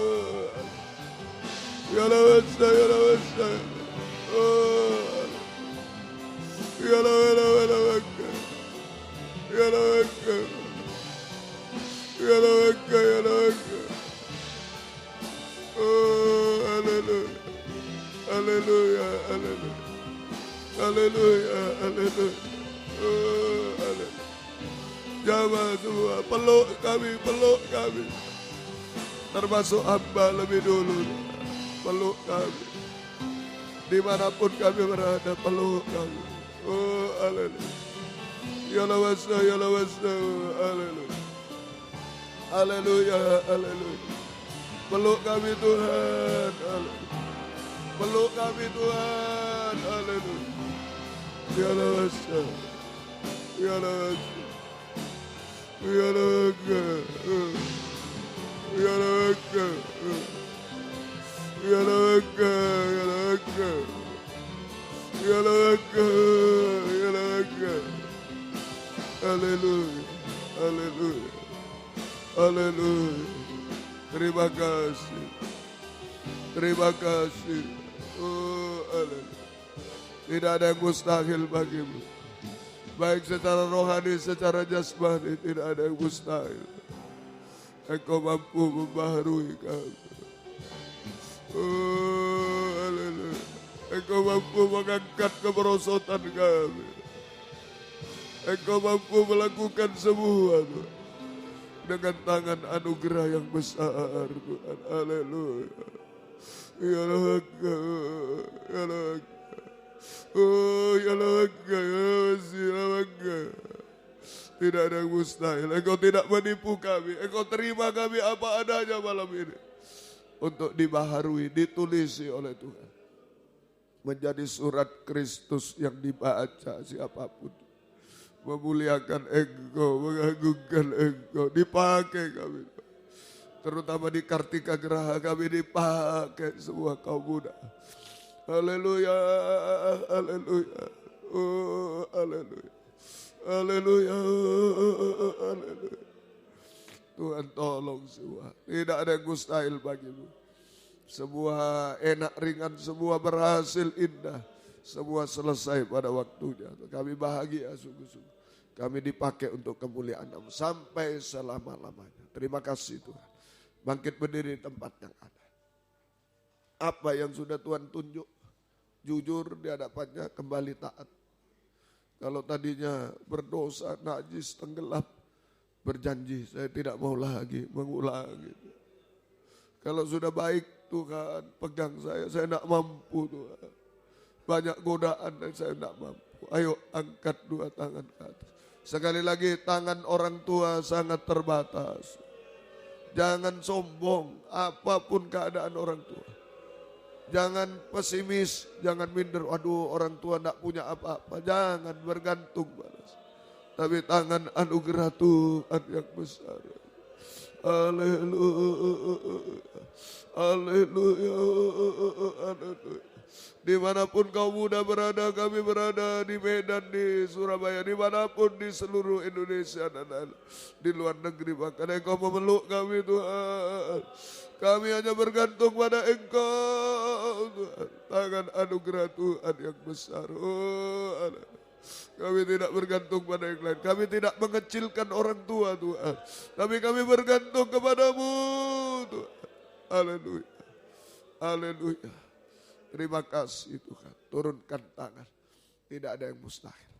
ya lawasta, ya lawasta, oh, ya lawasta, ya lawasta, ya lawasta, ya lawasta, oh, haleluya, haleluya, haleluya, haleluya, haleluya, oh, haleluya. Jamaah semua, peluk kami, termasuk hamba lebih dulu, peluk kami, dimanapun kami berada, peluk kami, oh, haleluya, ya lawasta, haleluya, haleluya, haleluya, peluk kami Tuhan, haleluya, peluk kami Tuhan, haleluya, ya lawasta, ya lawasta, ya lawasta, ya lawasta, ya lawasta, ya lawasta, ya lawasta, haleluya, haleluya, haleluya. Terima kasih, terima kasih. Oh, haleluya. Tidak ada yang mustahil bagimu. Baik secara rohani, secara jasmani, tidak ada yang mustahil. Engkau mampu membaharui kami. Oh, haleluya. Engkau mampu mengangkat kemerosotan kami. Engkau mampu melakukan semua Tuhan. Dengan tangan anugerah yang besar Tuhan. Haleluya. Ya Raga, ya Raga. Oh ya Raga, ya Raga. Tidak ada yang mustahil. Engkau tidak menipu kami. Engkau terima kami apa adanya malam ini. Untuk dibaharui, ditulisi oleh Tuhan. Menjadi surat Kristus yang dibaca siapapun. Memuliakan Engkau, mengagungkan Engkau. Dipakai kami. Terutama di Kartika Geraha kami dipakai semua kaum muda. Haleluya, haleluya, oh haleluya, haleluya, haleluya. Tuhan tolong semua, tidak ada yang mustahil bagimu. Semua enak ringan, semua berhasil indah, semua selesai pada waktunya. Kami bahagia sungguh-sungguh. Kami dipakai untuk kemuliaan-Mu sampai selama-lamanya. Terima kasih Tuhan. Bangkit berdiri di tempat yang ada. Apa yang sudah Tuhan tunjuk, jujur di hadapannya, kembali taat. Kalau tadinya berdosa, najis, tenggelam, berjanji saya tidak mau lagi mengulangi. Kalau sudah baik Tuhan, pegang saya tidak mampu Tuhan. Banyak godaan dan saya tidak mampu. Ayo angkat dua tangan ke atas. Sekali lagi tangan orang tua sangat terbatas. Jangan sombong apapun keadaan orang tua. Jangan pesimis, jangan minder. Aduh orang tua tidak punya apa-apa. Jangan bergantung balas. Tapi tangan anugerah Tuhan yang besar. Haleluya. Haleluya. Haleluya. Dimanapun kau muda berada, kami berada di Medan, di Surabaya, dimanapun di seluruh Indonesia dan di luar negeri. Bahkan Engkau memeluk kami Tuhan. Kami hanya bergantung pada Engkau Tuhan. Tangan anugerah Tuhan yang besar. Oh, kami tidak bergantung pada yang lain. Kami tidak mengecilkan orang tua Tuhan. Tapi kami bergantung kepadamu Tuhan. Haleluya. Haleluya. Terima kasih Tuhan. Turunkan tangan. Tidak ada yang mustahil.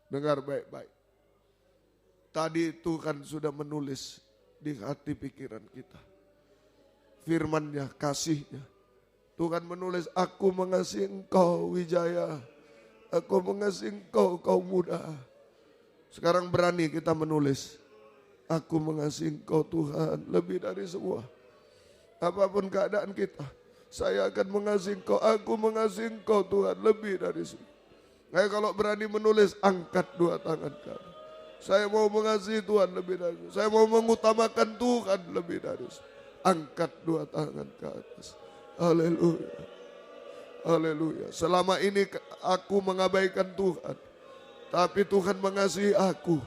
Dengar baik-baik. Tadi Tuhan sudah menulis di hati pikiran kita. Firman-Nya, kasih-Nya. Tuhan menulis, aku mengasihi engkau Wijaya. Aku mengasihi engkau kaum muda. Sekarang berani kita menulis. Aku mengasihi engkau Tuhan lebih dari semua. Apapun keadaan kita. Saya akan mengasihi engkau, aku mengasihi engkau Tuhan lebih dari semua. Nah, kalau berani menulis, angkat dua tangan kamu. Saya mau mengasihi Tuhan lebih dari semua. Saya mau mengutamakan Tuhan lebih dari semua. Angkat dua tangan ke atas. Haleluya. Haleluya. Selama ini aku mengabaikan Tuhan. Tapi Tuhan mengasihi aku.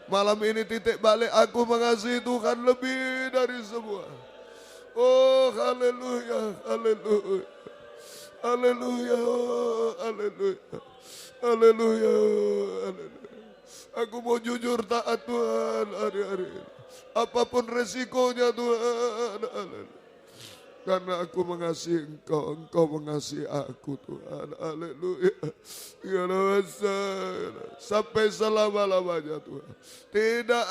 Malam ini titik balik, aku mengasihi Tuhan lebih dari semua. Oh haleluya, haleluya, haleluya, haleluya, haleluya, haleluya. Aku mau jujur taat Tuhan hari-hari ini. Apapun resikonya Tuhan, haleluya. Karena aku mengasihi engkau, engkau mengasihi aku Tuhan, haleluya. Ya sampai selama-lamanya Tuhan. Tidak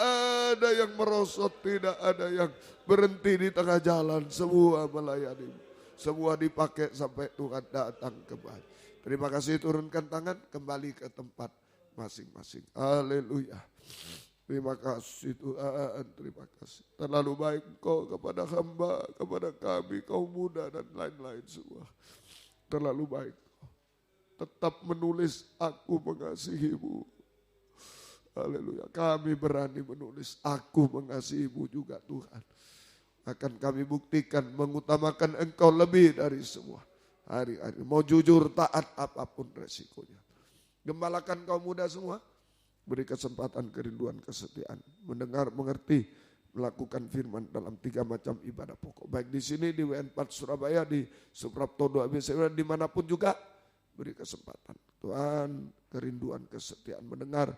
ada yang merosot, tidak ada yang berhenti di tengah jalan, semua melayani. Semua dipakai sampai Tuhan datang kembali. Terima kasih, turunkan tangan, kembali ke tempat masing-masing. Haleluya. Terima kasih Tuhan, terima kasih. Terlalu baik Engkau kepada hamba, kepada kami, kaum muda dan lain-lain semua. Terlalu baik. Tetap menulis, aku mengasihimu. Haleluya. Kami berani menulis, aku mengasihimu juga Tuhan. Akan kami buktikan mengutamakan Engkau lebih dari semua. Hari-hari mau jujur taat apapun resikonya. Gembalakan kaum muda semua. Beri kesempatan kerinduan kesetiaan. Mendengar, mengerti, melakukan firman dalam 3 macam ibadah pokok. Baik di sini, di WN4 Surabaya, di Suprapto 2 ABC, dimanapun juga. Beri kesempatan. Tuhan, kerinduan kesetiaan. Mendengar,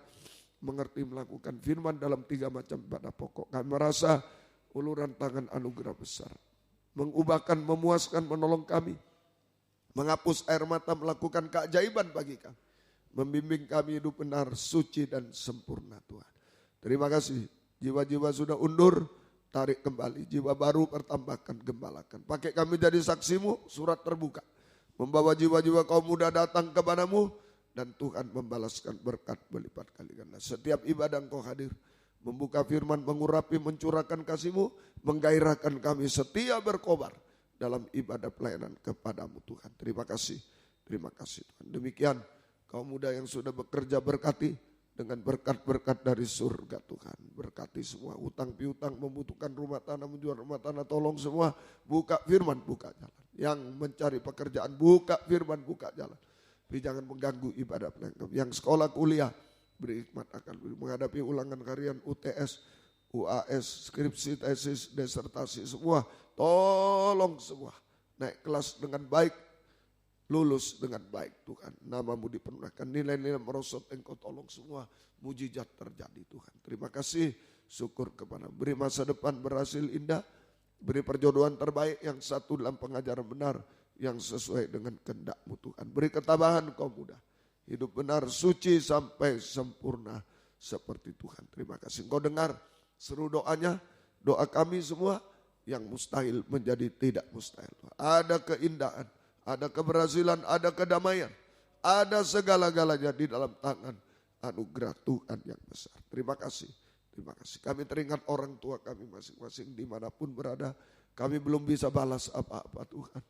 mengerti melakukan firman dalam 3 macam ibadah pokok. Kami merasa uluran tangan anugerah besar, mengubahkan, memuaskan, menolong kami, menghapus air mata, melakukan keajaiban bagi kami, membimbing kami hidup benar, suci dan sempurna Tuhan. Terima kasih, jiwa-jiwa sudah undur, tarik kembali, jiwa baru pertambahkan, gembalakan. Pakai kami jadi saksimu, surat terbuka, membawa jiwa-jiwa kaum muda datang kepadamu, dan Tuhan membalaskan berkat berlipat kali ganda. Setiap ibadah Engkau hadir, membuka firman, mengurapi, mencurahkan kasih-Mu, menggairahkan kami setia berkobar dalam ibadah pelayanan kepadamu Tuhan. Terima kasih Tuhan. Demikian kaum muda yang sudah bekerja berkati dengan berkat-berkat dari surga Tuhan. Berkati semua utang piutang, membutuhkan rumah tanah, menjual rumah tanah, tolong semua. Buka firman, buka jalan. Yang mencari pekerjaan, buka firman, buka jalan. Tapi jangan mengganggu ibadah pelayanan. Yang sekolah kuliah, beri hikmat akal menghadapi ulangan harian UTS, UAS, skripsi, tesis, disertasi, semua. Tolong semua naik kelas dengan baik, lulus dengan baik Tuhan. Namamu dipenuhkan, nilai-nilai merosot, Engkau tolong semua. Mujizat terjadi Tuhan. Terima kasih, syukur kepada. Beri masa depan berhasil indah, beri perjodohan terbaik, yang satu dalam pengajaran benar, yang sesuai dengan kehendak-Mu Tuhan. Beri ketabahan kaum muda, hidup benar, suci sampai sempurna seperti Tuhan. Terima kasih. Engkau dengar seru doanya, doa kami semua, yang mustahil menjadi tidak mustahil. Ada keindahan, ada keberhasilan, ada kedamaian, ada segala-galanya di dalam tangan anugerah Tuhan yang besar. Terima kasih. Terima kasih. Kami teringat orang tua kami masing-masing dimanapun berada. Kami belum bisa balas apa-apa Tuhan.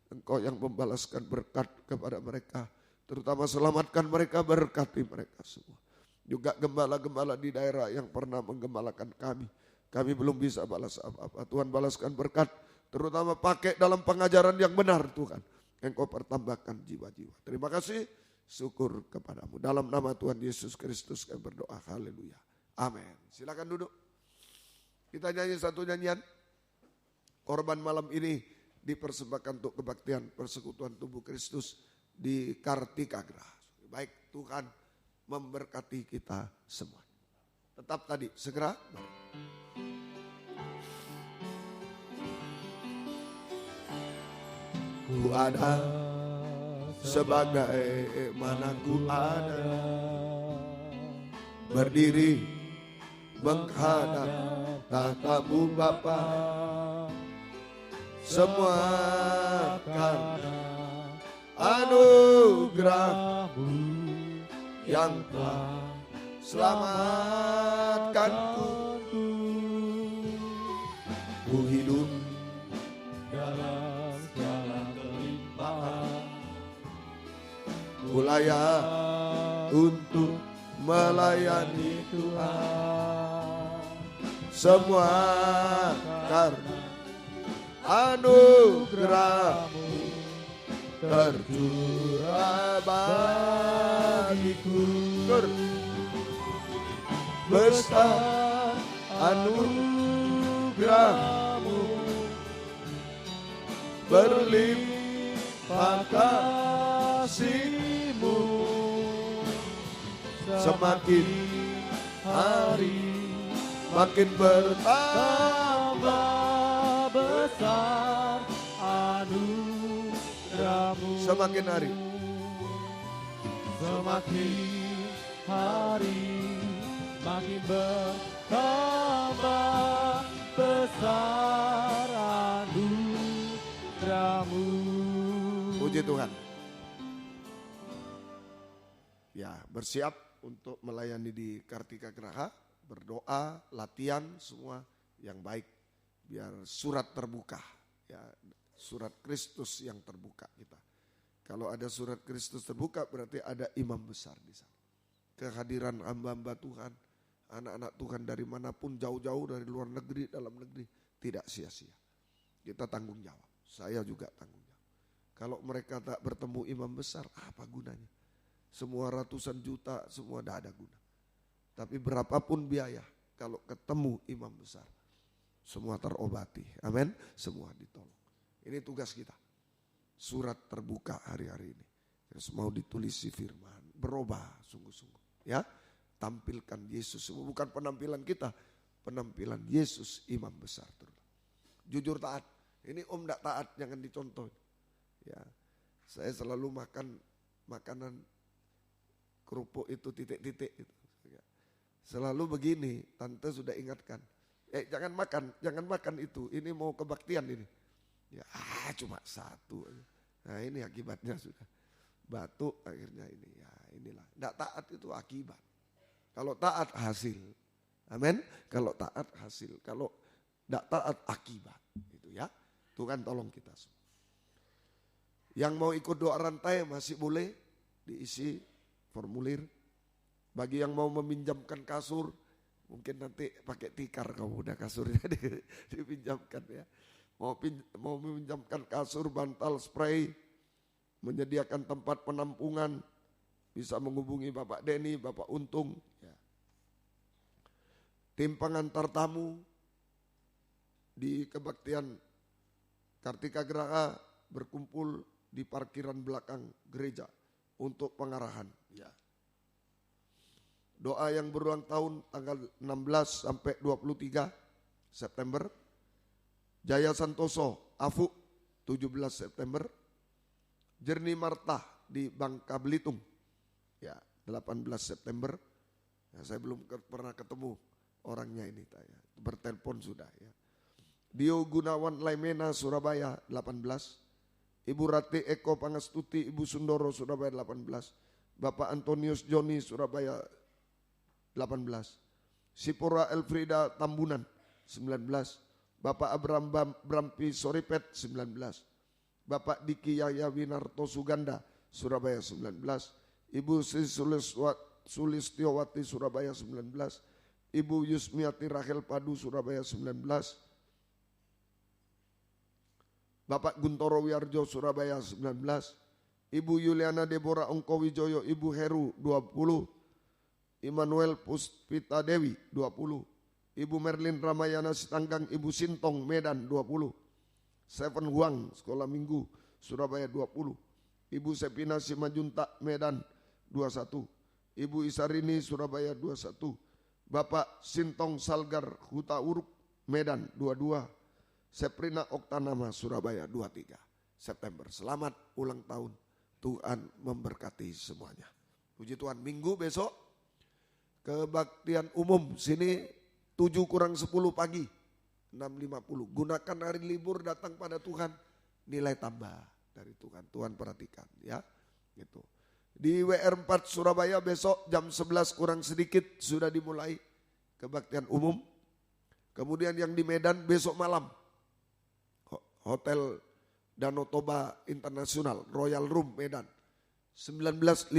Engkau yang membalaskan berkat kepada mereka. Terutama selamatkan mereka, berkati mereka semua. Juga gembala-gembala di daerah yang pernah menggembalakan kami. Kami belum bisa balas apa-apa. Tuhan balaskan berkat. Terutama pakai dalam pengajaran yang benar Tuhan. Engkau pertambahkan jiwa-jiwa. Terima kasih. Syukur kepadamu. Dalam nama Tuhan Yesus Kristus kami berdoa. Haleluya. Amin. Silakan duduk. Kita nyanyi satu nyanyian. Korban malam ini dipersembahkan untuk kebaktian persekutuan tubuh Kristus di Kartikagraha. Baik, Tuhan memberkati kita semua. Tetap tadi, segera. Ku ada sebagai mana ku ada, berdiri menghadap tahta-Mu Bapa. Semua karena anugerah-Mu yang telah selamatkanku. Ku hidup dalam segala kelimpahan, ku layak untuk melayani Tuhan. Semua karena anugerah-Mu tercurah bagiku. Besar anugerah-Mu, berlimpah kasih-Mu. Semakin hari makin bertambah besar anugerah-Mu. Semakin hari, semakin hari makin bertambah besar anugerah-Mu. Puji Tuhan. Ya, bersiap untuk melayani di Kartikagraha, berdoa, latihan semua yang baik. Biar surat terbuka, ya, surat Kristus yang terbuka kita. Kalau ada surat Kristus terbuka berarti ada imam besar di sana. Kehadiran hamba-hamba Tuhan, anak-anak Tuhan dari manapun, jauh-jauh dari luar negeri, dalam negeri, tidak sia-sia. Kita tanggung jawab, saya juga tanggung jawab. Kalau mereka tak bertemu imam besar, apa gunanya? Semua ratusan juta, semua tidak ada guna. Tapi berapapun biaya, kalau ketemu imam besar, semua terobati. Amin, semua ditolong. Ini tugas kita. Surat terbuka hari-hari ini. Terus mau ditulisi firman, berubah sungguh-sungguh. Ya, tampilkan Yesus. Bukan penampilan kita, penampilan Yesus imam besar. Jujur taat. Ini om tidak taat, jangan dicontoh. Ya, saya selalu makan makanan kerupuk itu titik-titik. Selalu begini, tante sudah ingatkan. Jangan makan itu. Ini mau kebaktian ini. Ya, cuma satu. Nah ini akibatnya sudah. Batuk akhirnya ini. Ya inilah. Tidak taat itu akibat. Kalau taat hasil. Amin. Kalau taat hasil. Kalau tidak taat akibat. Itu ya. Tuhan tolong kita semua. Yang mau ikut doa rantai masih boleh diisi formulir. Bagi yang mau meminjamkan kasur, mungkin nanti pakai tikar kamu udah kasurnya dipinjamkan ya. Mau meminjamkan kasur, bantal, spray, menyediakan tempat penampungan, bisa menghubungi Bapak Denny, Bapak Untung. Ya. Tim pengantar tamu di kebaktian Kartika Geraha berkumpul di parkiran belakang gereja untuk pengarahan. Ya. Doa yang berulang tahun tanggal 16 sampai 23 September. Jaya Santoso, Afu 17 September. Jernih Marta di Bangka Belitung. Ya, 18 September. Ya, saya belum pernah ketemu orangnya ini. Ya. Bertelepon sudah ya. Dio Gunawan Laimena Surabaya 18. Ibu Rati Eko Pangastuti Ibu Sundoro Surabaya 18. Bapak Antonius Joni Surabaya 18. Sipora Elfrida Tambunan 19. Bapak Abraham Brampi Soripet 19. Bapak Diki Yahya Winarto Suganda Surabaya 19. Ibu Sri Sulistiowati Surabaya 19. Ibu Yusmiati Rahel Padu Surabaya 19. Bapak Guntoro Wiarjo Surabaya 19. Ibu Yuliana Deborah Ongko Wijoyo Ibu Heru 20. Immanuel Puspita Dewi 20. Ibu Merlin Ramayana Sitanggang Ibu Sintong Medan 20. Seven Huang Sekolah Minggu Surabaya 20. Ibu Sepina Simajunta Medan 21. Ibu Isarini Surabaya 21. Bapak Sintong Salgar Huta Uruk Medan 22. Seprina Oktanama Surabaya 23 September. Selamat ulang tahun. Tuhan memberkati semuanya. Puji Tuhan. Minggu besok kebaktian umum sini 7 kurang 10 pagi 6.50. Gunakan hari libur datang pada Tuhan, nilai tambah dari Tuhan. Tuhan perhatikan ya. Gitu. Di WR4 Surabaya besok jam 11 kurang sedikit sudah dimulai kebaktian umum. Kemudian yang di Medan besok malam Hotel Danau Toba Internasional Royal Room Medan 19.15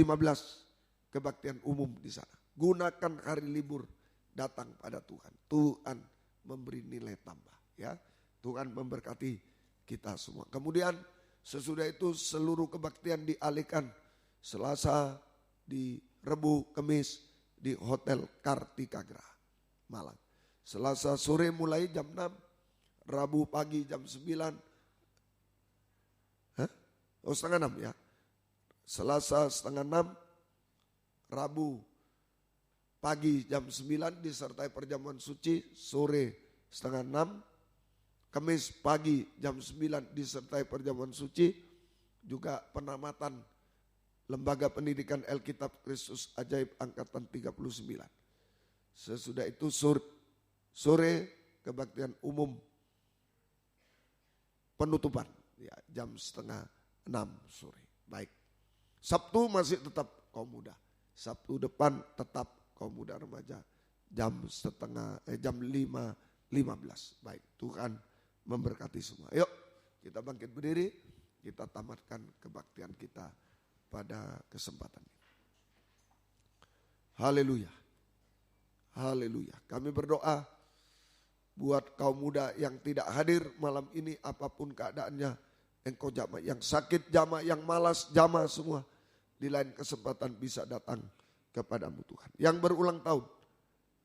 kebaktian umum di sana. Gunakan hari libur datang pada Tuhan. Tuhan memberi nilai tambah ya. Tuhan memberkati kita semua. Kemudian sesudah itu seluruh kebaktian dialihkan Selasa di Rebu, Kemis di Hotel Kartika Geraha Malang. Selasa sore mulai jam 6, Rabu pagi jam 9. Setengah 6 ya. Selasa setengah 6, Rabu pagi jam 9 disertai perjamuan suci, sore setengah 6, Kamis pagi jam 9 disertai perjamuan suci, juga penamatan Lembaga Pendidikan Alkitab Kristus Ajaib Angkatan 39. Sesudah itu sore kebaktian umum penutupan ya, jam setengah 6 sore. Baik. Sabtu masih tetap kaum muda. Sabtu depan tetap kaum muda remaja jam 5.15. Baik, Tuhan memberkati semua. Yuk kita bangkit berdiri, kita tamatkan kebaktian kita pada kesempatan ini. Haleluya. Haleluya. Kami berdoa buat kaum muda yang tidak hadir malam ini apapun keadaannya. Engkau jamah, yang sakit jamah, yang malas jamah semua. Di lain kesempatan bisa datang kepadamu Tuhan. Yang berulang tahun,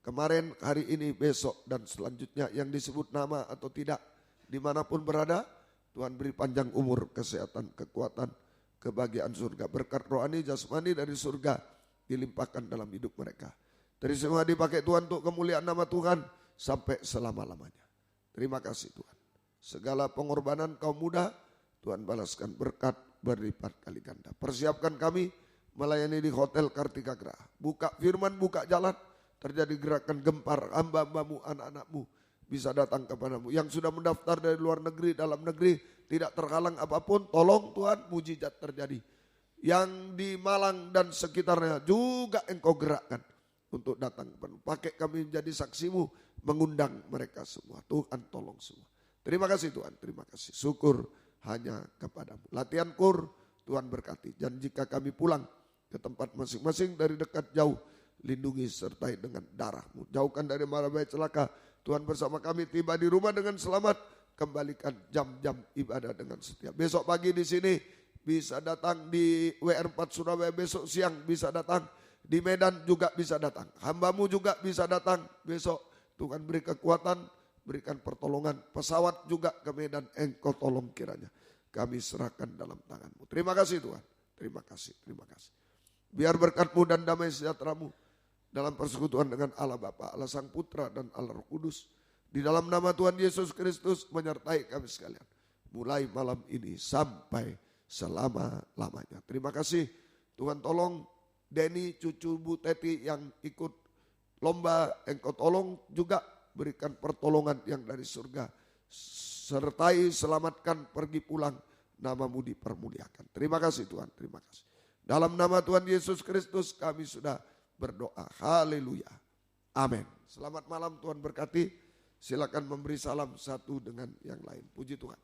kemarin, hari ini, besok dan selanjutnya yang disebut nama atau tidak, dimanapun berada, Tuhan beri panjang umur, kesehatan, kekuatan, kebahagiaan surga. Berkat rohani jasmani dari surga dilimpahkan dalam hidup mereka. Terima dipakai Tuhan untuk kemuliaan nama Tuhan sampai selama-lamanya. Terima kasih Tuhan. Segala pengorbanan kaum muda, Tuhan balaskan berkat berlipat kali ganda. Persiapkan kami melayani di Hotel Kartika Graha. Buka firman, buka jalan, terjadi gerakan gempar, hamba-hambamu, anak-anakmu bisa datang kepadamu. Yang sudah mendaftar dari luar negeri, dalam negeri, tidak terhalang apapun, tolong Tuhan mujizat terjadi. Yang di Malang dan sekitarnya juga Engkau gerakkan untuk datang kepadamu. Pakai kami menjadi saksimu, mengundang mereka semua. Tuhan tolong semua. Terima kasih Tuhan, terima kasih. Syukur hanya kepadamu. Latihan kur, Tuhan berkati. Dan jika kami pulang ke tempat masing-masing dari dekat jauh, lindungi sertai dengan darah-Mu. Jauhkan dari mara bahaya celaka. Tuhan bersama kami tiba di rumah dengan selamat. Kembalikan jam-jam ibadah dengan setia. Besok pagi di sini bisa datang di WR4 Surabaya, besok siang bisa datang. Di Medan juga bisa datang. Hamba-Mu juga bisa datang besok. Tuhan beri kekuatan, berikan pertolongan. Pesawat juga ke Medan, Engkau tolong kiranya. Kami serahkan dalam tangan-Mu. Terima kasih Tuhan. Terima kasih, terima kasih. Biar berkat-Mu dan damai sejahtera-Mu dalam persekutuan dengan Allah Bapa, Allah Sang Putra dan Allah Roh Kudus. Di dalam nama Tuhan Yesus Kristus menyertai kami sekalian. Mulai malam ini sampai selama-lamanya. Terima kasih. Tuhan tolong Denny, cucu Bu Teti yang ikut lomba, Engkau tolong juga berikan pertolongan yang dari surga. Sertai, selamatkan, pergi pulang, nama-Mu dipermuliakan. Terima kasih Tuhan, terima kasih. Dalam nama Tuhan Yesus Kristus kami sudah berdoa. Haleluya. Amin. Selamat malam, Tuhan berkati. Silakan memberi salam satu dengan yang lain. Puji Tuhan.